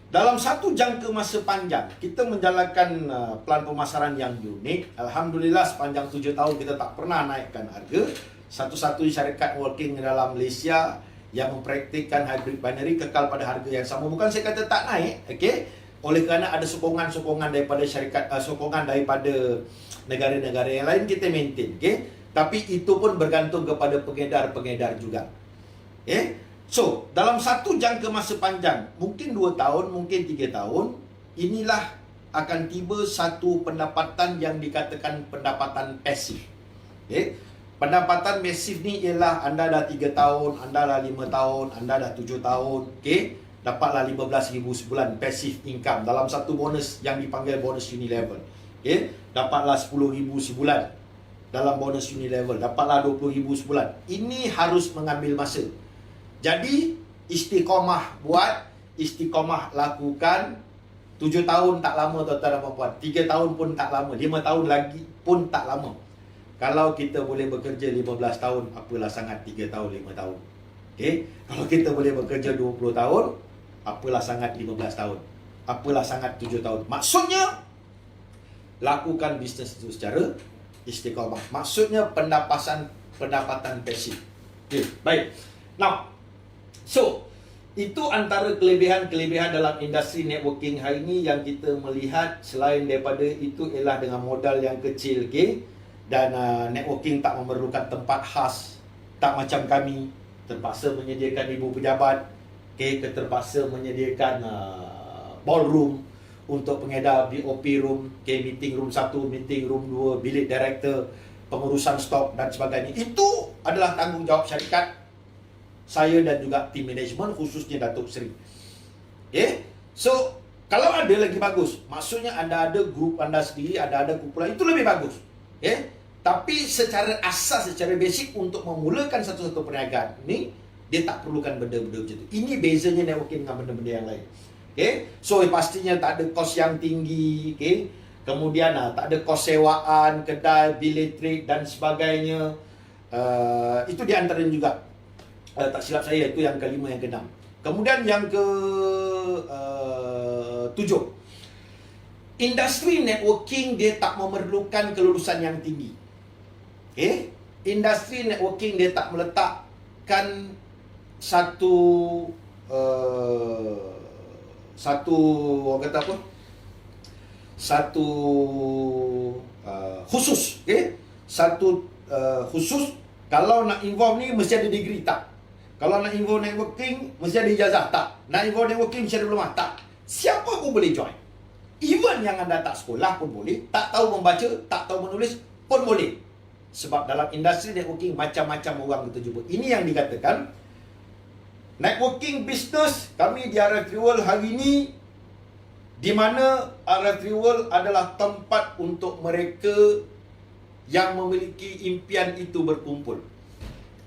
S1: dalam satu jangka masa panjang, kita menjalankan plan pemasaran yang unik. Alhamdulillah sepanjang 7 tahun kita tak pernah naikkan harga. Satu-satu syarikat working dalam Malaysia yang mempraktikkan hybrid binary kekal pada harga yang sama. Bukan saya kata tak naik. Okay? Oleh kerana ada sokongan-sokongan daripada syarikat, sokongan daripada negara-negara yang lain, kita maintain. Okay? Tapi itu pun bergantung kepada pengedar-pengedar juga. Okay? So, dalam satu jangka masa panjang, mungkin 2 tahun, mungkin 3 tahun, inilah akan tiba satu pendapatan yang dikatakan pendapatan pasif. Okay? Pendapatan pasif ni ialah anda dah 3 tahun, anda dah 5 tahun, anda dah 7 tahun, okay? Dapatlah 15,000 sebulan passive income dalam satu bonus yang dipanggil bonus Unilevel. Okay? Dapatlah 10,000 sebulan dalam bonus Unilevel, dapatlah 20,000 sebulan. Ini harus mengambil masa. Jadi, istiqomah buat, istiqomah lakukan. 7 tahun tak lama tuan-tuan dan puan-puan. 3 tahun pun tak lama. 5 tahun lagi pun tak lama. Kalau kita boleh bekerja 15 tahun, apalah sangat 3 tahun, 5 tahun. Okay? Kalau kita boleh bekerja 20 tahun, apalah sangat 15 tahun. Apalah sangat 7 tahun. Maksudnya, lakukan bisnes itu secara istiqamah. Maksudnya pendapatan pasif. Okay, baik. Now, so itu antara kelebihan-kelebihan dalam industri networking hari ini yang kita melihat. Selain daripada itu ialah dengan modal yang kecil, okay? Dan networking tak memerlukan tempat khas. Tak macam kami terpaksa menyediakan ibu pejabat, okay? Terpaksa menyediakan ballroom untuk pengedar BOP room, okay, meeting room 1, meeting room 2, bilik director, pengurusan stok dan sebagainya. Itu adalah tanggungjawab syarikat saya dan juga tim management, khususnya Datuk Seri. Okay? So, kalau ada lagi bagus. Maksudnya anda ada grup anda sendiri, ada kumpulan, itu lebih bagus. Okay? Tapi secara asas, secara basic untuk memulakan satu-satu perniagaan ini, dia tak perlukan benda-benda macam itu. Ini bezanya networking dengan benda-benda yang lain. Okay? So pastinya tak ada kos yang tinggi, okay? Kemudian tak ada kos sewaan, kedai, bil elektrik dan sebagainya. Itu di antaranya juga. Tak silap saya, itu yang kelima, yang keenam. Kemudian yang ke 7. Industri networking dia tak memerlukan kelulusan yang tinggi. Okay? Industri networking dia tak meletakkan satu orang kata apa? Satu khusus, okay? Satu khusus. Kalau nak involve ni mesti ada degree, tak. Kalau nak involve networking mesti ada ijazah, tak. Nak involve networking mesti ada diploma, tak. Siapa pun boleh join. Even yang anda tak sekolah pun boleh, tak tahu membaca, tak tahu menulis pun boleh. Sebab dalam industri networking macam-macam orang kita jumpa. Ini yang dikatakan networking business kami di RF World hari ini, di mana RF World adalah tempat untuk mereka yang memiliki impian itu berkumpul.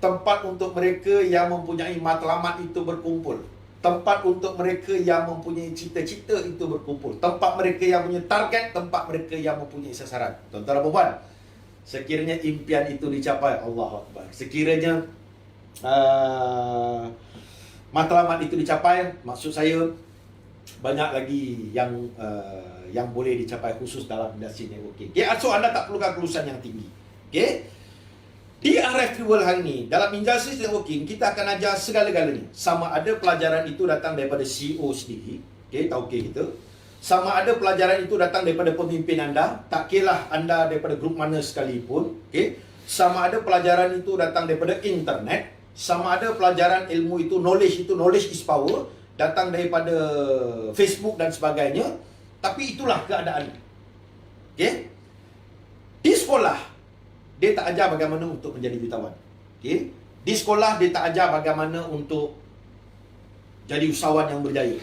S1: Tempat untuk mereka yang mempunyai matlamat itu berkumpul. Tempat untuk mereka yang mempunyai cita-cita itu berkumpul. Tempat mereka yang punya target, tempat mereka yang mempunyai sasaran. Tuan-tuan dan puan, sekiranya impian itu dicapai, Allahu Akbar. Sekiranya matlamat itu dicapai, maksud saya banyak lagi yang boleh dicapai khusus dalam industri networking. Okay, so anda tak perlukan kelulusan yang tinggi. Okay? Di RF World hari ini, dalam industri networking, kita akan ajar segala-galanya. Sama ada pelajaran itu datang daripada CEO sendiri, okay, tauke kita. Sama ada pelajaran itu datang daripada pemimpin anda, tak kira anda daripada grup mana sekalipun. Okay? Sama ada pelajaran itu datang daripada internet. Sama ada pelajaran ilmu itu, knowledge is power, datang daripada Facebook dan sebagainya. Tapi itulah keadaan. Okay? Di sekolah, dia tak ajar bagaimana untuk menjadi jutawan. Okay? Di sekolah, dia tak ajar bagaimana untuk jadi usahawan yang berjaya.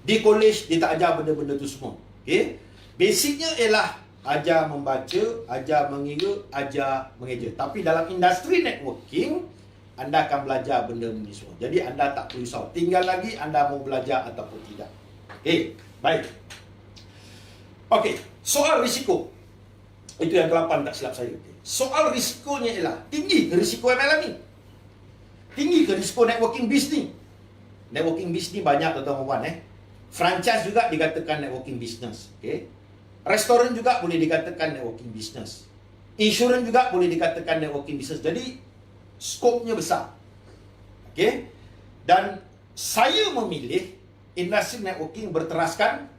S1: Di college, dia tak ajar benda-benda tu semua. Okay? Basicnya ialah ajar membaca, ajar mengira, ajar mengeja. Tapi dalam industri networking, anda akan belajar benda-benda semua. Jadi anda tak perlu risau. Tinggal lagi anda mau belajar ataupun tidak. Okay? Baik. Okay, soal risiko. Itu yang ke-8 tak silap saya. Okay. Soal risikonya ialah, tinggi ke risiko MLM ni? Tinggi ke risiko networking business? Networking business banyak tuan-tuan. Franchise juga dikatakan networking business. Okay? Restoran juga boleh dikatakan networking business. Insurans juga boleh dikatakan networking business. Jadi, skopnya besar. Okay? Dan saya memilih industri networking berteraskan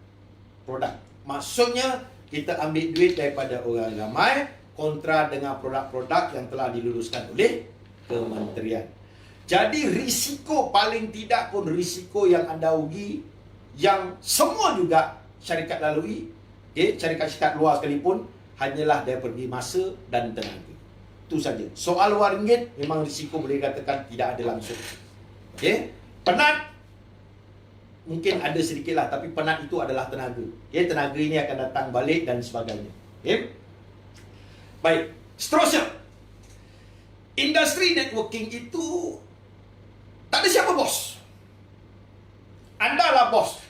S1: produk. Maksudnya, kita ambil duit daripada orang ramai kontra dengan produk-produk yang telah diluluskan oleh kementerian. Jadi risiko paling tidak pun risiko yang anda rugi, yang semua juga syarikat lalui, okay, syarikat-syarikat luar sekalipun, hanyalah dari pergi masa dan tenaga. Itu saja. Soal wang ringgit, memang risiko boleh dikatakan tidak ada langsung. Okay? Penat, mungkin ada sedikit lah, tapi penat itu adalah tenaga. Okay? Tenaga ini akan datang balik dan sebagainya. Okay? Baik, seterusnya. Industri networking itu tak ada siapa bos. Anda lah bos.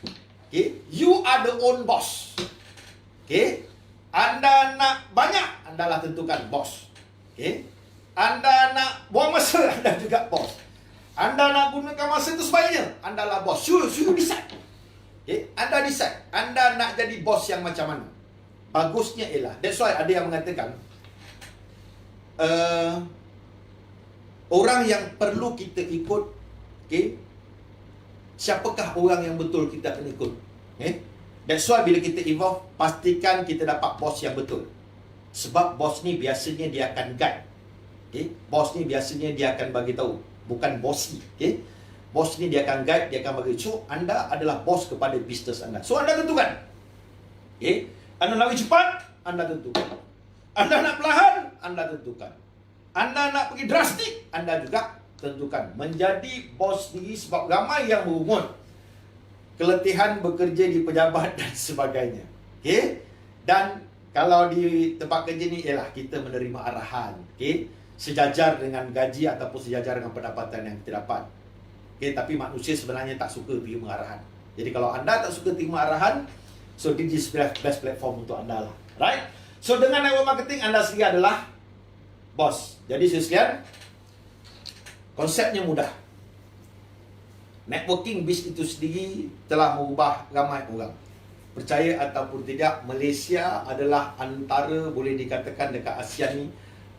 S1: Okay? You are the own boss. Okay? Anda nak banyak, anda lah tentukan bos. Okay? Anda nak buang masa, anda juga bos. Anda nak gunakan masa itu sebaiknya, anda lah bos. You decide. Okay? Anda decide. Anda nak jadi bos yang macam mana? Bagusnya ialah, that's why ada yang mengatakan orang yang perlu kita ikut, okay? Siapakah orang yang betul kita kena ikut? Okay? That's why bila kita evolve, pastikan kita dapat bos yang betul. Sebab bos ni biasanya dia akan guide. Okay? Bos ni biasanya dia akan bagi tahu, bukan bossy. Okay? Bos ni dia akan guide, dia akan bagi. So anda adalah bos kepada bisnes anda. So anda tentukan. Okay? Anda nak pergi cepat, Anda tentukan. Anda nak perlahan, Anda tentukan. Anda nak pergi drastik, Anda juga tentukan. Menjadi bos sendiri sebab ramai yang berumur, keletihan bekerja di pejabat dan sebagainya. Okay? Dan kalau di tempat kerja ni ialah kita menerima arahan, okay? Sejajar dengan gaji ataupun sejajar dengan pendapatan yang kita dapat. Okay? Tapi manusia sebenarnya tak suka terima arahan. Jadi kalau anda tak suka terima arahan, so this is best platform untuk anda lah. Right? So dengan network marketing, anda sendiri adalah bos. Jadi sekalian, konsepnya mudah. Networking biz itu sendiri telah mengubah ramai orang. Percaya ataupun tidak, Malaysia adalah antara, boleh dikatakan dekat ASEAN ni,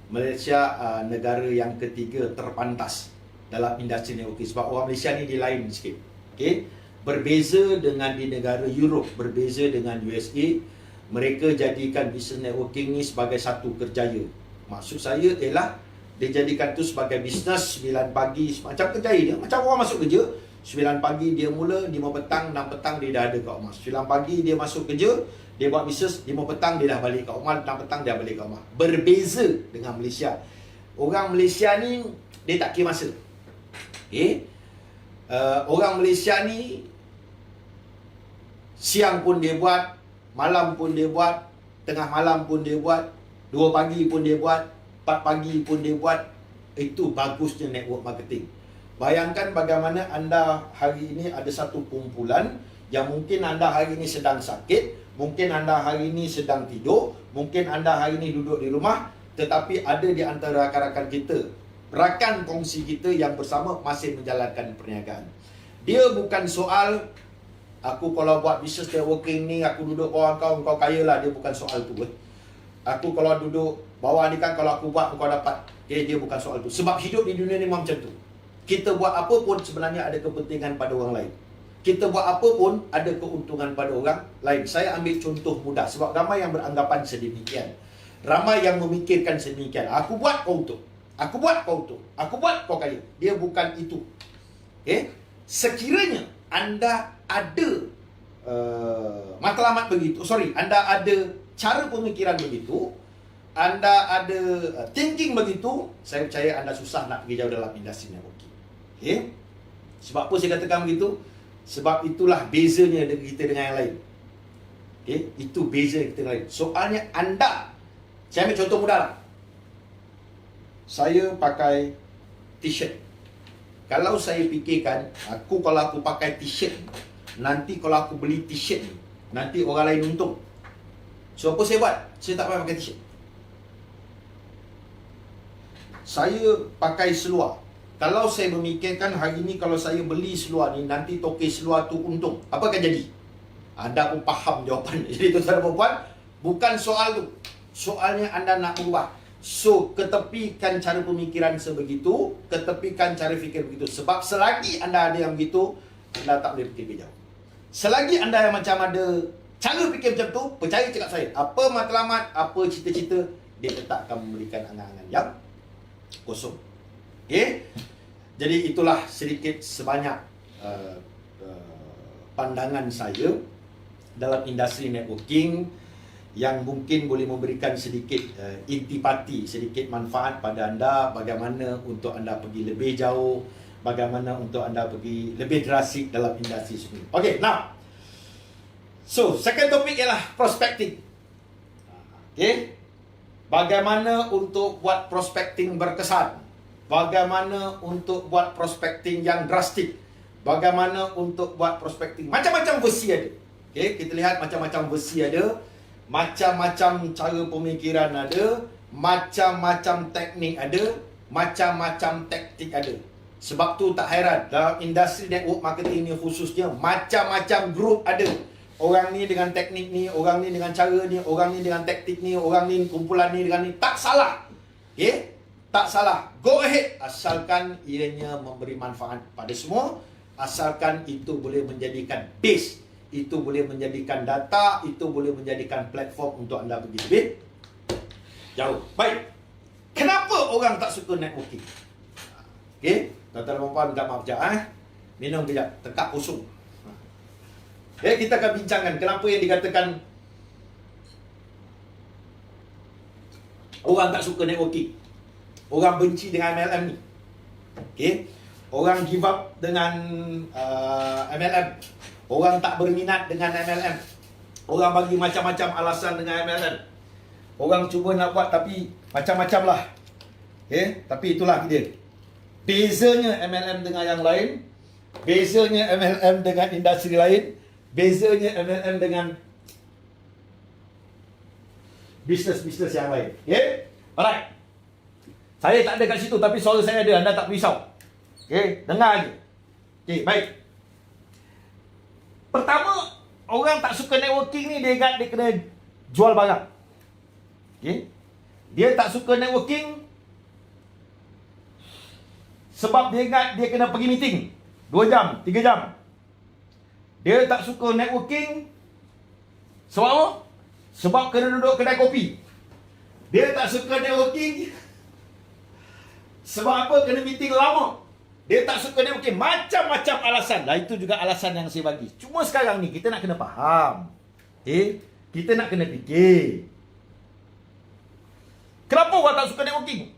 S1: Malaysia negara yang ketiga terpantas dalam industri networking. Sebab orang Malaysia ni dia lain sikit. Okay? Berbeza dengan di negara Europe, berbeza dengan USA, mereka jadikan business networking ni sebagai satu kerjaya. Maksud saya ialah dia jadikan tu sebagai bisnes 9 pagi, macam kerjaya dia. Macam orang masuk kerja, 9 pagi dia mula, 5 petang, 6 petang dia dah ada kat rumah. 9 pagi dia masuk kerja, dia buat bisnes, 5 petang dia dah balik kat rumah, 6 petang dia balik kat rumah. Berbeza dengan Malaysia. Orang Malaysia ni, dia tak kira masa. Okay? Orang Malaysia ni, siang pun dia buat, malam pun dia buat, tengah malam pun dia buat, 2 pagi pun dia buat, 4 pagi pun dia buat. Itu bagusnya network marketing. Bayangkan bagaimana anda hari ini ada satu kumpulan yang mungkin anda hari ini sedang sakit, mungkin anda hari ini sedang tidur, mungkin anda hari ini duduk di rumah, tetapi ada di antara rakan-rakan kita, rakan kongsi kita yang bersama masih menjalankan perniagaan. Dia bukan soal, aku kalau buat business networking ni, aku duduk bawah kau kaya lah. Dia bukan soal tu. Aku kalau duduk bawah ni kan, kalau aku buat kau dapat. Dia bukan soal tu. Sebab hidup di dunia ni memang macam tu. Kita buat apa pun sebenarnya ada kepentingan pada orang lain. Kita buat apa pun ada keuntungan pada orang lain. Saya ambil contoh mudah sebab ramai yang beranggapan sedemikian. Ramai yang memikirkan sedemikian. Aku buat kau untung. Aku buat kau untung. Aku buat kau kaya. Dia bukan itu. Okay? Sekiranya anda ada matlamat begitu, anda ada cara pemikiran begitu, anda ada thinking begitu, saya percaya anda susah nak pergi jauh dalam industri networking. Okay? Sebab apa saya katakan begitu? Sebab itulah bezanya kita dengan yang lain. Okay? Itu beza kita dengan lain. Soalnya anda, saya ambil contoh mudah lah. Saya pakai t-shirt. Kalau saya fikirkan, kalau aku pakai t-shirt, nanti kalau aku beli t-shirt ni, nanti orang lain untung. So apa saya buat? Saya tak payah pakai t-shirt. Saya pakai seluar. Kalau saya memikirkan hari ni kalau saya beli seluar ni, nanti tokey seluar tu untung, apa akan jadi? Anda pun faham jawapan. Jadi tuan-tuan dan puan, bukan soal tu. Soalnya anda nak ubah. So, ketepikan cara pemikiran sebegitu, ketepikan cara fikir begitu. Sebab selagi anda ada yang begitu, anda tak boleh fikir jauh. Selagi anda yang macam ada cara fikir macam tu, percaya cakap saya, apa matlamat, apa cita-cita, dia tetap akan memberikan angan-angan yang kosong. Okay? Jadi itulah sedikit sebanyak pandangan saya dalam industri networking yang mungkin boleh memberikan sedikit intipati, sedikit manfaat pada anda, bagaimana untuk anda pergi lebih jauh, bagaimana untuk anda pergi lebih drastik dalam industri ini. Okay, now, so second topik ialah prospecting. Okay, bagaimana untuk buat prospecting berkesan, bagaimana untuk buat prospecting yang drastik, bagaimana untuk buat prospecting, macam-macam versi ada. Okay, kita lihat macam-macam versi ada, macam-macam cara pemikiran ada, macam-macam teknik ada, macam-macam taktik ada. Sebab tu tak hairan dalam industri network marketing ni khususnya, macam-macam grup ada. Orang ni dengan teknik ni, orang ni dengan cara ni, orang ni dengan taktik ni, orang ni kumpulan ni dengan ni. Tak salah. Okay? Tak salah. Go ahead. Asalkan ianya memberi manfaat pada semua. Asalkan itu boleh menjadikan base, itu boleh menjadikan data, itu boleh menjadikan platform untuk anda pergi lebih jauh. Baik. Kenapa orang tak suka networking? Okay. Tuan-tuan dan puan, minta maaf sekejap. Minum kejap. Tekak kosong. Okay, kita akan bincangkan kenapa yang dikatakan Orang tak suka networking. Orang benci dengan MLM ni. Okay. Orang give up dengan MLM. Orang tak berminat dengan MLM. Orang bagi macam-macam alasan dengan MLM. Orang cuba nak buat tapi macam-macam lah. Okay. Tapi itulah dia. Bezanya MLM dengan yang lain. Bezanya MLM dengan industri lain. Bezanya MLM dengan bisnes-bisnes yang lain. Okay. Alright. Saya tak ada kat situ tapi suara saya ada. Anda tak risau. Okay. Dengar je. Okay. Baik. Pertama, orang tak suka networking ni, dia ingat dia kena jual barang. Okay. Dia tak suka networking sebab dia ingat dia kena pergi meeting 2 jam, 3 jam. Dia tak suka networking sebab apa? Sebab kena duduk kedai kopi. Dia tak suka networking sebab apa? Kena meeting lama. Dia tak suka networking. Macam-macam alasan. Lah itu juga alasan yang saya bagi. Cuma sekarang ni kita nak kena faham. Okay? Kita nak kena fikir. Kenapa orang tak suka networking?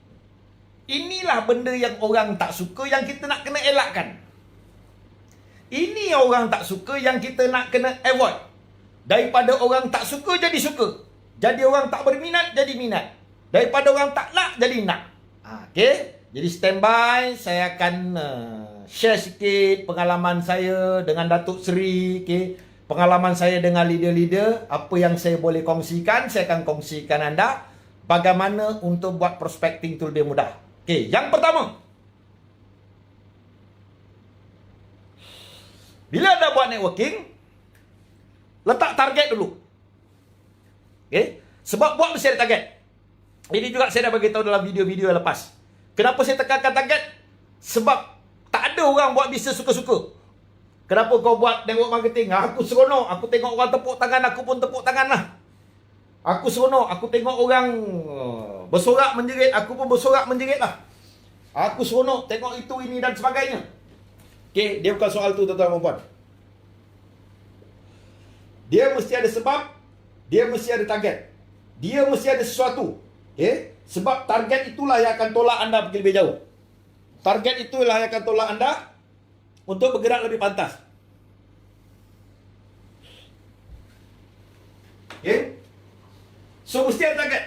S1: Inilah benda yang orang tak suka yang kita nak kena elakkan. Ini orang tak suka yang kita nak kena avoid. Daripada orang tak suka jadi suka. Jadi orang tak berminat jadi minat. Daripada orang tak nak jadi nak. Okay? Jadi standby, saya akan share sikit pengalaman saya dengan Datuk Seri, okay? Pengalaman saya dengan leader-leader, apa yang saya boleh kongsikan, saya akan kongsikan anda bagaimana untuk buat prospecting itu lebih mudah. Okay, yang pertama, bila anda buat networking, letak target dulu. Okay? Sebab buat mesti ada target. Ini juga saya dah bagi tahu dalam video-video yang lepas. Kenapa saya tekankan target? Sebab tak ada orang buat bisnes suka-suka. Kenapa kau buat network marketing? Aku seronok. Aku tengok orang tepuk tangan, aku pun tepuk tangan lah. Aku seronok. Aku tengok orang bersorak menjerit, aku pun bersorak menjerit lah. Aku seronok tengok itu, ini dan sebagainya. Okay, dia bukan soal tu tuan-tuan dan puan. Dia mesti ada sebab, dia mesti ada target. Dia mesti ada sesuatu. Okay? Sebab target itulah yang akan tolak anda pergi lebih jauh. Target itulah yang akan tolak anda untuk bergerak lebih pantas. Okay? So, mesti ada target.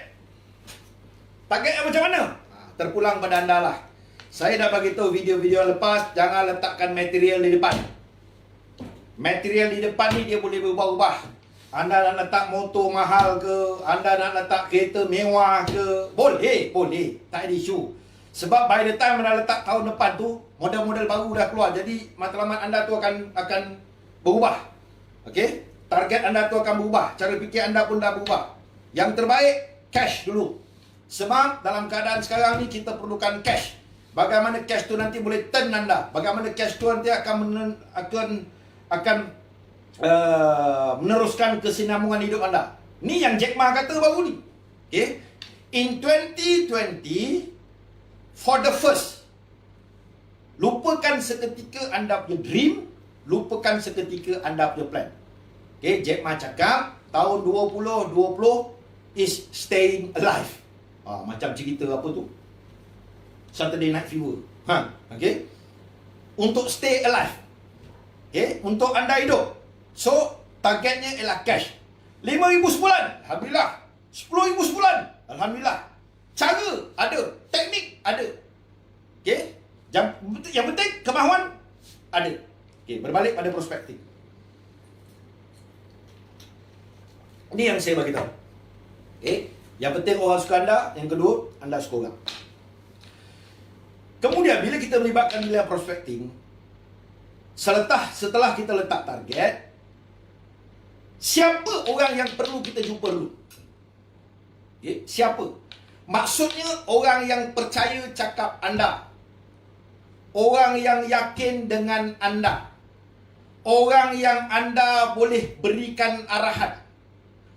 S1: Target yang macam mana? Terpulang pada anda lah. Saya dah bagi tahu video-video lepas, jangan letakkan material di depan. Material di depan ni dia boleh berubah-ubah. Anda nak letak motor mahal ke, anda nak letak kereta mewah ke, boleh, tak ada isu. Sebab by the time anda letak tahun depan tu, model-model baru dah keluar. Jadi matlamat anda tu akan berubah. Okey? Target anda tu akan berubah, cara fikir anda pun dah berubah. Yang terbaik, cash dulu. Sebab dalam keadaan sekarang ni kita perlukan cash. Bagaimana cash tu nanti boleh turn anda. Bagaimana cash tu nanti akan meneruskan kesinambungan hidup anda. Ni yang Jack Ma kata baru ni. Okay? In 2020, for the first, lupakan seketika anda punya dream, lupakan seketika anda punya plan. Okay? Jack Ma cakap, tahun 2020 is staying alive. Macam cerita apa tu? Saturday Night Fever. Okay? Untuk stay alive. Okay? Untuk anda hidup. So, targetnya ialah cash. 5,000 sebulan. Alhamdulillah. 10,000 sebulan. Alhamdulillah. Cara ada. Teknik ada. Okay? Yang penting, kemahuan ada. Okay, berbalik pada prospecting. Ini yang saya bagi tahu. Okay? Yang penting orang suka anda. Yang kedua, anda suka orang. Kemudian, bila kita melibatkan nilai prospecting, setelah kita letak target, siapa orang yang perlu kita jumpa dulu? Okay? Siapa? Maksudnya orang yang percaya cakap anda. Orang yang yakin dengan anda. Orang yang anda boleh berikan arahan.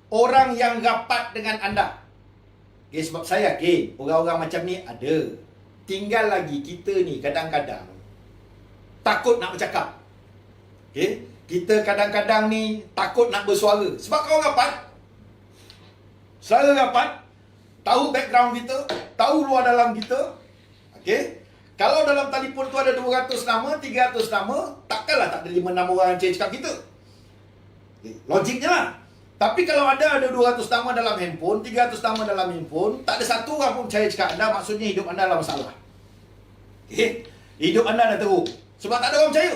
S1: Orang yang rapat dengan anda. Okay, sebab saya yakin orang-orang macam ni ada. Tinggal lagi kita ni kadang-kadang takut nak bercakap. Okay? Kita kadang-kadang ni takut nak bersuara. Sebab kalau rapat, suara rapat, tahu background kita, tahu luar dalam kita. Okey. Kalau dalam telefon tu ada 200 nama, 300 nama, takkanlah tak ada 5-6 orang yang cakap kita. Logiknya lah. Tapi kalau ada 200 nama dalam handphone, 300 nama dalam handphone, tak ada satu orang pun percaya cakap anda, maksudnya hidup anda adalah masalah. Okay? Hidup anda dah teruk. Sebab tak ada orang percaya.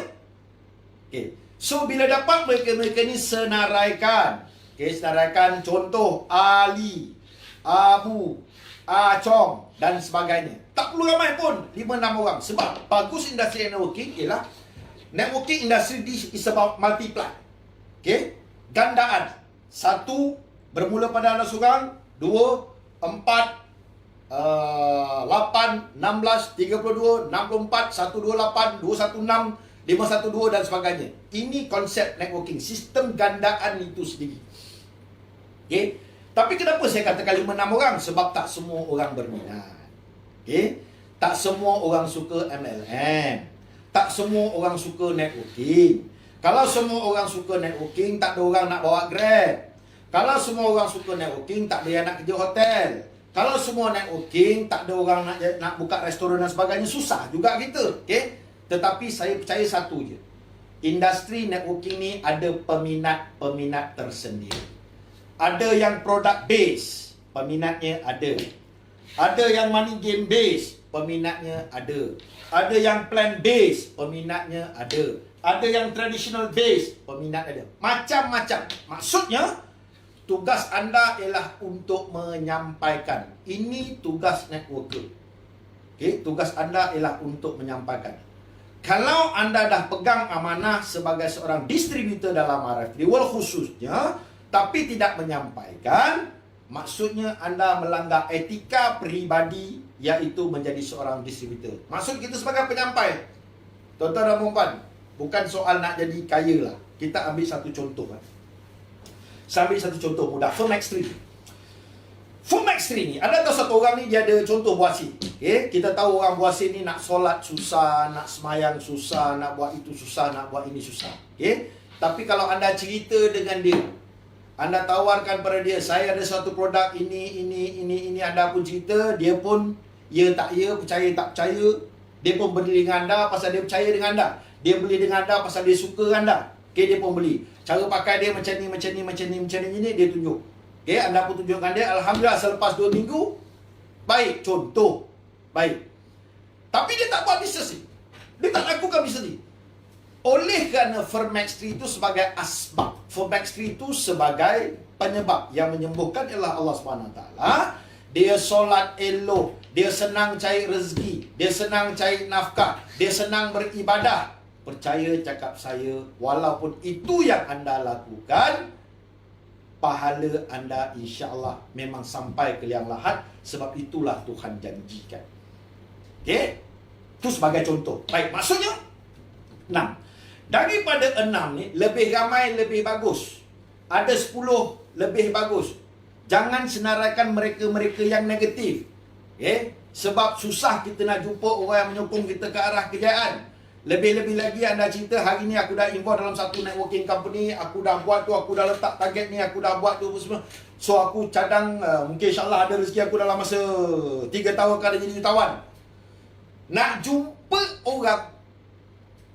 S1: Okay. So, bila dapat mereka-mereka ni senaraikan. Okay, senaraikan contoh Ali, Abu, Acong dan sebagainya. Tak perlu ramai pun 5-6 orang. Sebab bagus industri networking ialah networking industry is about multiply. Okay? Gandaan. 1 bermula pada anda seorang, 2, 4, 8, 16, 32, 64, 128, 216, 512 dan sebagainya. Ini konsep networking, sistem gandaan itu sendiri. Okay? Tapi kenapa saya katakan 5-6 orang? Sebab tak semua orang berminat. Okay? Tak semua orang suka MLM. Tak semua orang suka networking. Kalau semua orang suka networking, tak ada orang nak bawa Grab. Kalau semua orang suka networking, tak ada yang nak kerja hotel. Kalau semua networking, tak ada orang nak buka restoran dan sebagainya. Susah juga kita. Okay? Tetapi saya percaya satu je. Industri networking ni ada peminat-peminat tersendiri. Ada yang product base, peminatnya ada. Ada yang money game base, peminatnya ada. Ada yang plan base, peminatnya ada. Ada yang traditional base, peminat ada. Macam-macam. Maksudnya, tugas anda ialah untuk menyampaikan. Ini tugas networker. Okay? Tugas anda ialah untuk menyampaikan. Kalau anda dah pegang amanah sebagai seorang distributor dalam RF World khususnya, tapi tidak menyampaikan, maksudnya anda melanggar etika peribadi, iaitu menjadi seorang distributor. Maksud kita sebagai penyampai, tuan-tuan dan puan-puan, bukan soal nak jadi kaya lah. Kita ambil satu contoh. Saya ambil satu contoh mudah. Firmax 3. Firmax 3 ni, anda tahu satu orang ni dia ada contoh buasi. Okay? Kita tahu orang buasi ni nak solat susah, nak semayang susah, nak buat itu susah, nak buat ini susah. Okay? Tapi kalau anda cerita dengan dia, anda tawarkan pada dia, saya ada satu produk ini, anda pun cerita, dia pun ya tak ya, percaya tak percaya. Dia pun beli dengan anda pasal dia percaya dengan anda. Dia beli dengan anda pasal dia suka anda. Okay, dia pun beli. Cara pakai dia macam ni, dia tunjuk. Okay, anda pun tunjukkan dia. Alhamdulillah, selepas 2 minggu, baik, contoh, baik. Tapi dia tak buat bisnes ni. Dia tak lakukan bisnes ni. Oleh kerana Firmax 3 itu sebagai asbab. Firmax 3 itu sebagai penyebab. Yang menyembuhkan ialah Allah SWT. Dia solat elok. Dia senang cari rezeki. Dia senang cari nafkah. Dia senang beribadah. Percaya cakap saya, walaupun itu yang anda lakukan, pahala anda insya-Allah memang sampai ke liang lahat. Sebab itulah Tuhan janjikan. Okay? Itu sebagai contoh. Baik, maksudnya 6. Daripada 6 ni, lebih ramai lebih bagus. Ada 10 lebih bagus. Jangan senaraikan mereka-mereka yang negatif. Okay? Sebab susah kita nak jumpa orang yang menyokong kita ke arah kejayaan. Lebih-lebih lagi anda cerita, hari ni aku dah involve dalam satu networking company, aku dah buat tu, aku dah letak target ni, aku dah buat tu semua. So aku cadang, mungkin insyaAllah ada rezeki aku dalam masa 3 tahun akan jadi jutawan. Nak jumpa orang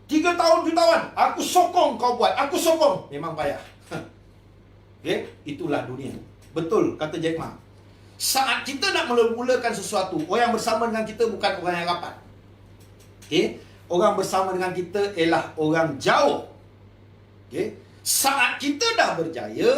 S1: 3 tahun jutawan, aku sokong kau buat, aku sokong. Memang payah. Okay? Itulah dunia. Betul, kata Jack Ma. Saat kita nak mula-mulakan sesuatu, orang yang bersama dengan kita bukan orang yang rapat. Okay? Orang bersama dengan kita ialah orang jauh. Okay? Saat kita dah berjaya,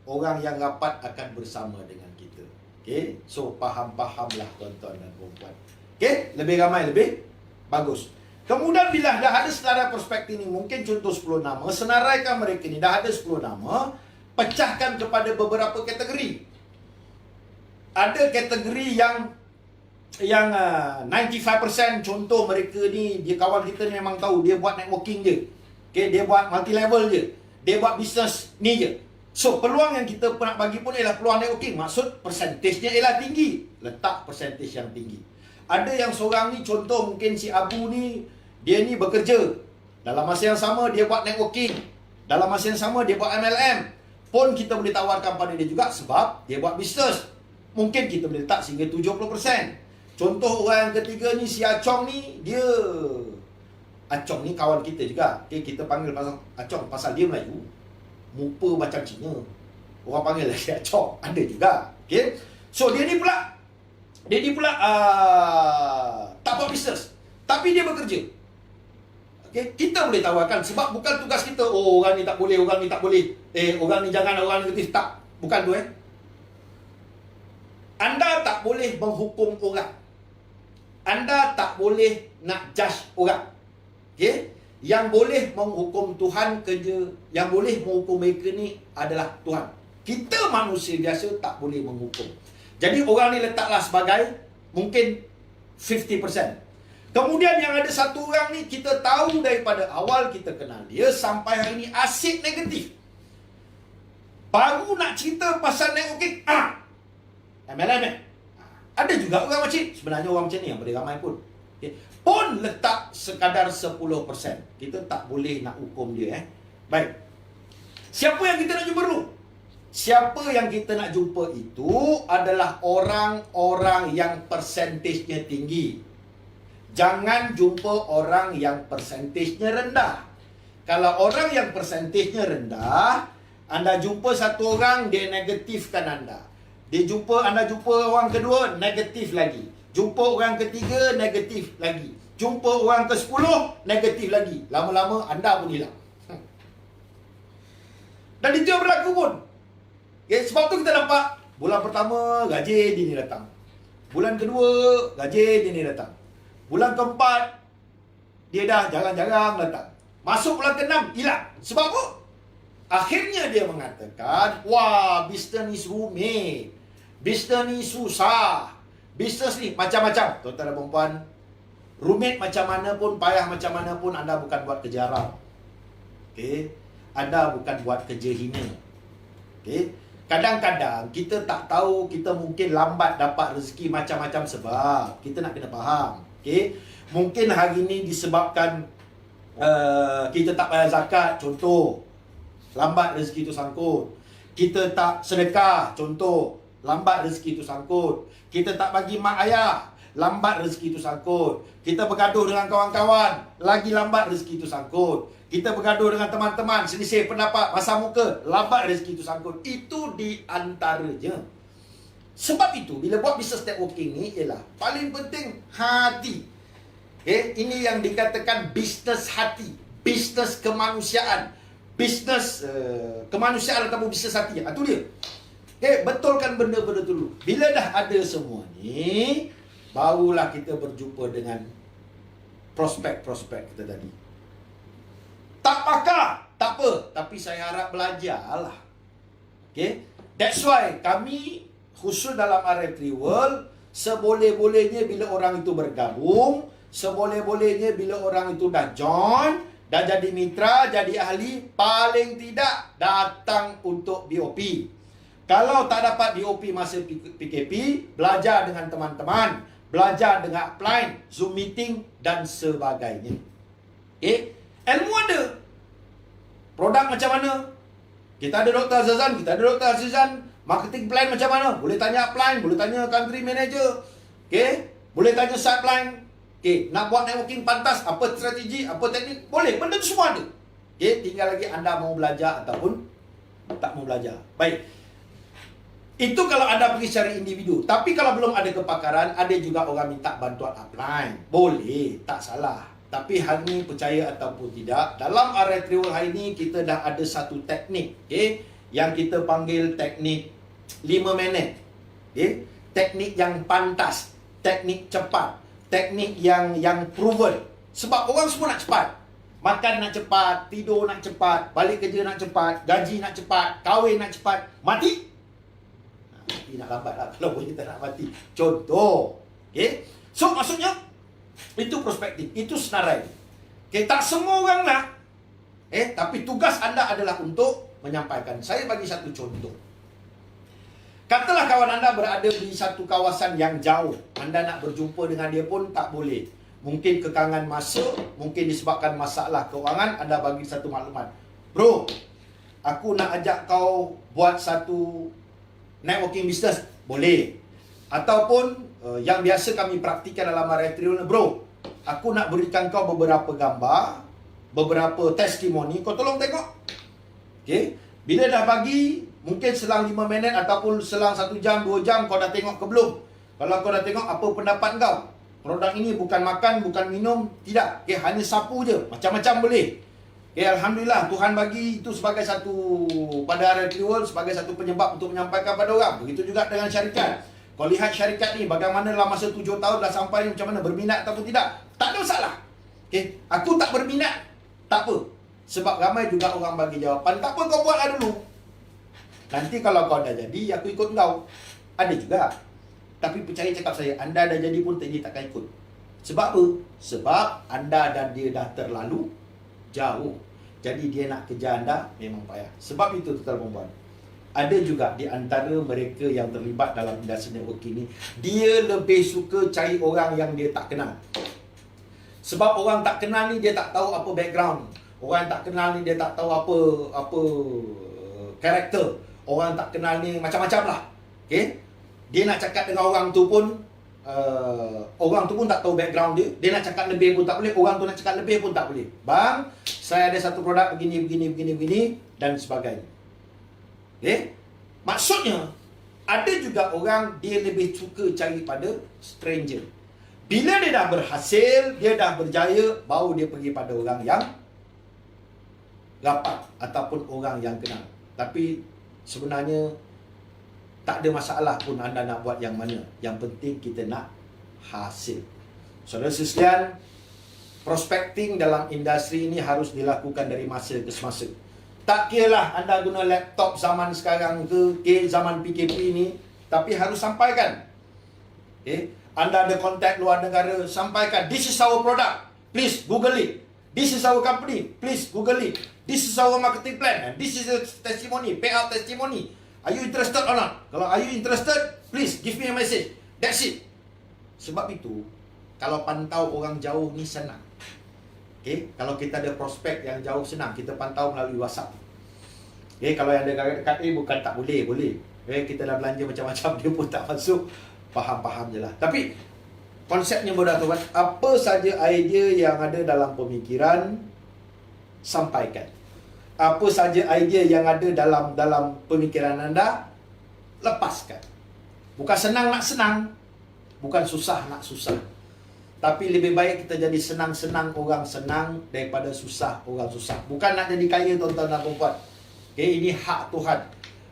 S1: orang yang rapat akan bersama dengan kita. Okay? So, faham-fahamlah tuan-tuan dan puan-puan. Okay? Lebih ramai, lebih bagus. Kemudian bila dah ada senarai prospek ini, mungkin contoh 10 nama, senaraikan mereka ni, dah ada 10 nama, pecahkan kepada beberapa kategori. Ada kategori yang 95% contoh mereka ni, dia kawan kita ni memang tahu, dia buat networking je. Okay, dia buat multi level je. Dia buat bisnes ni je. So, peluang yang kita nak bagi pun ialah peluang networking. Maksud, persentasenya ialah tinggi. Letak persentas yang tinggi. Ada yang seorang ni, contoh mungkin si Abu ni, dia ni bekerja. Dalam masa yang sama, dia buat networking. Dalam masa yang sama, dia buat MLM. Pun kita boleh tawarkan pada dia juga sebab dia buat bisnes. Mungkin kita boleh letak sehingga 70%. Contoh orang yang ketiga ni, si Acong ni, dia... Acong ni kawan kita juga. Okay, kita panggil pasal Acong pasal dia Melayu. Muka macam Cina. Orang panggil lagi Acong. Ada juga. Okay. So, dia ni pula tak buat bisnes. Tapi dia bekerja. Okay. Kita boleh tawarkan. Sebab bukan tugas kita. Oh, orang ni tak boleh, orang ni tak boleh. Orang ni jangan, orang ni negatif. Tak. Bukan tu Anda tak boleh menghukum orang. Anda tak boleh nak judge orang. Okay? Yang boleh menghukum Tuhan kerja, yang boleh menghukum mereka ni adalah Tuhan. Kita manusia biasa tak boleh menghukum. Jadi orang ni letaklah sebagai mungkin 50%. Kemudian yang ada satu orang ni, kita tahu daripada awal kita kenal dia sampai hari ni asyik negatif. Baru nak cerita pasal networking, MLM. Ada juga orang macam ni. Sebenarnya orang macam ni yang boleh ramai pun. Okay. Pun letak sekadar 10%. Kita tak boleh nak hukum dia. Baik. Siapa yang kita nak jumpa dulu? Siapa yang kita nak jumpa itu adalah orang-orang yang persentasenya tinggi. Jangan jumpa orang yang persentasenya rendah. Kalau orang yang persentasenya rendah, anda jumpa satu orang, dia negatifkan anda. Anda jumpa orang kedua, negatif lagi. Jumpa orang ketiga, negatif lagi. Jumpa orang ke-10, negatif lagi. Lama-lama anda pun hilang. Dan itu yang berlaku pun. Okay, sebab tu kita nampak bulan pertama gaji dia ni datang. Bulan kedua gaji dia ni datang. Bulan keempat dia dah jarang-jarang datang. Masuk bulan ke-6 hilang. Sebab apa? Akhirnya dia mengatakan, wah, bisnes ni rumit. Bisnes ni susah. Bisnes ni macam-macam. Tuan-tuan dan perempuan, rumit macam mana pun, payah macam mana pun, anda bukan buat kerja haram. Okay? Anda bukan buat kerja hina. Okay? Kadang-kadang kita tak tahu, kita mungkin lambat dapat rezeki macam-macam sebab. Kita nak kena faham. Okay? Mungkin hari ini disebabkan kita tak bayar zakat, contoh. Lambat rezeki itu sangkut. Kita tak sedekah, contoh. Lambat rezeki itu sangkut. Kita tak bagi mak ayah, lambat rezeki itu sangkut. Kita bergaduh dengan kawan-kawan, lagi lambat rezeki itu sangkut. Kita bergaduh dengan teman-teman, selisih pendapat, pasang muka, lambat rezeki itu sangkut. Itu di antaranya. Sebab itu, bila buat business networking ni, ialah paling penting hati. Okay? Ini yang dikatakan bisnes hati, bisnes kemanusiaan, bisnes kemanusiaan ataupun bisnes hati. Itu dia. Okay, betulkan benda-benda dulu. Bila dah ada semua ni, barulah kita berjumpa dengan prospek-prospek kita tadi. Tak pakar, tak apa. Tapi saya harap belajarlah. Okay? That's why kami, khusus dalam RF3 World, seboleh-bolehnya bila orang itu bergabung, seboleh-bolehnya bila orang itu dah join, dah jadi mitra, jadi ahli, paling tidak datang untuk BOP. Kalau tak dapat BOP masa PKP, belajar dengan teman-teman, belajar dengan upline, Zoom meeting dan sebagainya. Ilmu ada. Produk macam mana? Kita ada Dr. Azizan, kita ada Dr. Azizan. Marketing plan macam mana? Boleh tanya upline, boleh tanya country manager. Boleh tanya site plan. Nak buat networking pantas, apa strategi, apa teknik? Boleh, benda tu semua ada. Tinggal lagi anda mau belajar ataupun tak mau belajar. Baik. Itu kalau anda pergi cari individu. Tapi kalau belum ada kepakaran, ada juga orang minta bantuan upline. Boleh, tak salah. Tapi hari ini percaya ataupun tidak, dalam RF3 World hari ini kita dah ada satu teknik, yang kita panggil teknik 5 minit. Teknik yang pantas, teknik cepat, teknik yang proven. Sebab orang semua nak cepat. Makan nak cepat, tidur nak cepat, balik kerja nak cepat, gaji nak cepat, kahwin nak cepat, mati. Mati nak lambat lah kalau kita nak mati. Contoh. So maksudnya, itu perspektif, itu senarai. Tak semua orang nak. Tapi tugas anda adalah untuk menyampaikan. Saya bagi satu contoh. Katalah kawan anda berada di satu kawasan yang jauh. Anda nak berjumpa dengan dia pun tak boleh. Mungkin kekangan masa, mungkin disebabkan masalah keuangan, anda bagi satu maklumat. Bro, aku nak ajak kau buat satu networking business. Boleh. Ataupun yang biasa kami praktikan dalam area trial, bro, aku nak berikan kau beberapa gambar, beberapa testimoni, kau tolong tengok. Okay. Bila dah bagi, mungkin selang 5 minit ataupun selang 1 jam, 2 jam, kau dah tengok ke belum? Kalau kau dah tengok, apa pendapat kau? Produk ini bukan makan, bukan minum, tidak. Okay, hanya sapu je, macam-macam boleh. Okay, Alhamdulillah, Tuhan bagi itu sebagai satu, pada area trial, sebagai satu penyebab untuk menyampaikan pada orang. Begitu juga dengan syarikat. Kau lihat syarikat ni, bagaimana dalam masa 7 tahun dah sampai ni, macam mana, berminat ataupun tidak? Tak ada masalah. Okay, aku tak berminat, tak apa. Sebab ramai juga orang bagi jawapan, tak apa, kau buatlah dulu. Nanti kalau kau dah jadi, aku ikut kau. Ada juga. Tapi percaya cakap saya, anda dah jadi pun dia takkan ikut. Sebab apa? Sebab anda dan dia dah terlalu jauh. Jadi dia nak kejar anda, memang payah. Sebab itu tuan-tuan dan puan, ada juga di antara mereka yang terlibat dalam industri networking ini, dia lebih suka cari orang yang dia tak kenal. Sebab orang tak kenal ni, dia tak tahu apa background. Orang tak kenal ni, dia tak tahu apa karakter. Orang tak kenal ni macam-macam lah. Okay? Dia nak cakap dengan orang tu pun orang tu pun tak tahu background dia. Dia nak cakap lebih pun tak boleh. Orang tu nak cakap lebih pun tak boleh. Bang, saya ada satu produk begini dan sebagainya. Okay? Maksudnya, ada juga orang dia lebih suka cari pada stranger. Bila dia dah berhasil, dia dah berjaya, baru dia pergi pada orang yang rapat ataupun orang yang kenal. Tapi sebenarnya tak ada masalah pun anda nak buat yang mana. Yang penting kita nak hasil. Saudara sekalian, prospecting dalam industri ini harus dilakukan dari masa ke semasa. Tak kiralah anda guna laptop zaman sekarang ke zaman PKP ni, tapi harus sampaikan. Okay? Anda ada kontak luar negara, sampaikan, this is our product, please Google it. This is our company, please Google it. This is our marketing plan, and this is a testimony, payout testimony. Are you interested or not? Kalau are you interested, please give me a message. That's it. Sebab itu, kalau pantau orang jauh ni senang. Okay? Kalau kita ada prospek yang jauh, senang. Kita pantau melalui WhatsApp. Okay? Kalau yang dekat-dekat ni bukan tak boleh, boleh. Okay? Kita dah belanja macam-macam, dia pun tak masuk. Faham-faham je lah. Tapi konsepnya mudah tuan. Apa saja idea yang ada dalam pemikiran, sampaikan. Apa saja idea yang ada dalam pemikiran anda, lepaskan. Bukan senang nak senang, bukan susah nak susah. Tapi lebih baik kita jadi senang-senang orang senang daripada susah orang susah. Bukan nak jadi kaya tuan-tuan dan puan-puan. Okay, ini hak Tuhan.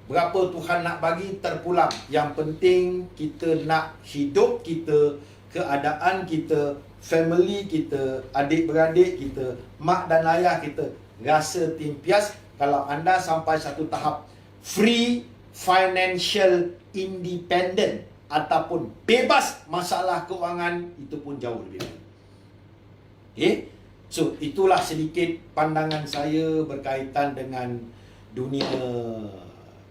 S1: Berapa Tuhan nak bagi terpulang. Yang penting kita nak hidup kita, keadaan kita, family kita, adik-beradik kita, mak dan ayah kita rasa timpias kalau anda sampai satu tahap free financial independent ataupun bebas masalah keuangan, itu pun jauh lebih baik. Okay? So, itulah sedikit pandangan saya berkaitan dengan dunia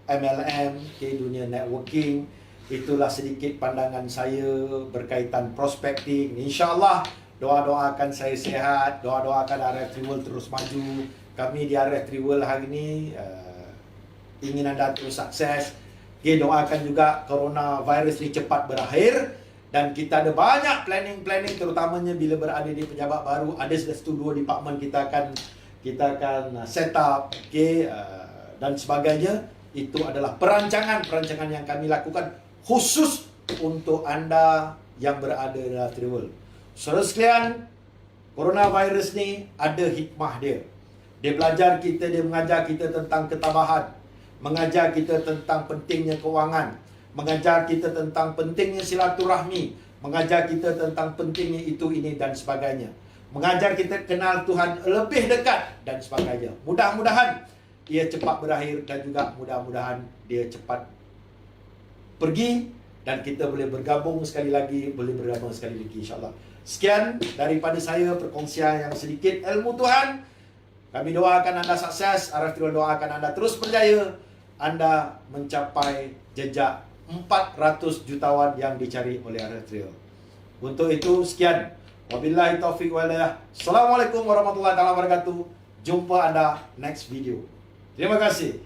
S1: MLM, okay, dunia networking. Itulah sedikit pandangan saya berkaitan prospecting. InsyaAllah, doa-doakan saya sihat, doa-doakan RF Triwel terus maju. Kami di RF Triwel hari ini ingin anda terus sukses. Okay, doakan juga coronavirus ini cepat berakhir. Dan kita ada banyak planning-planning, terutamanya bila berada di pejabat baru. Ada satu dua department kita akan set up, okay, dan sebagainya. Itu adalah perancangan-perancangan yang kami lakukan khusus untuk anda yang berada dalam Triwel. Saudara sekalian, coronavirus ni ada hikmah dia. Dia belajar kita, dia mengajar kita tentang ketabahan, mengajar kita tentang pentingnya kewangan, mengajar kita tentang pentingnya silaturahmi, mengajar kita tentang pentingnya itu, ini dan sebagainya. Mengajar kita kenal Tuhan lebih dekat dan sebagainya. Mudah-mudahan ia cepat berakhir dan juga mudah-mudahan dia cepat pergi dan kita boleh bergabung sekali lagi, insya-Allah. Sekian daripada saya, perkongsian yang sedikit ilmu Tuhan. Kami doakan anda sukses, RF Triwel doakan anda terus berjaya, anda mencapai jejak 400 jutawan yang dicari oleh RF Triwel. Untuk itu sekian. Wabillahi taufiq wal hidayah. Assalamualaikum warahmatullahi wabarakatuh. Jumpa anda next video. Terima kasih.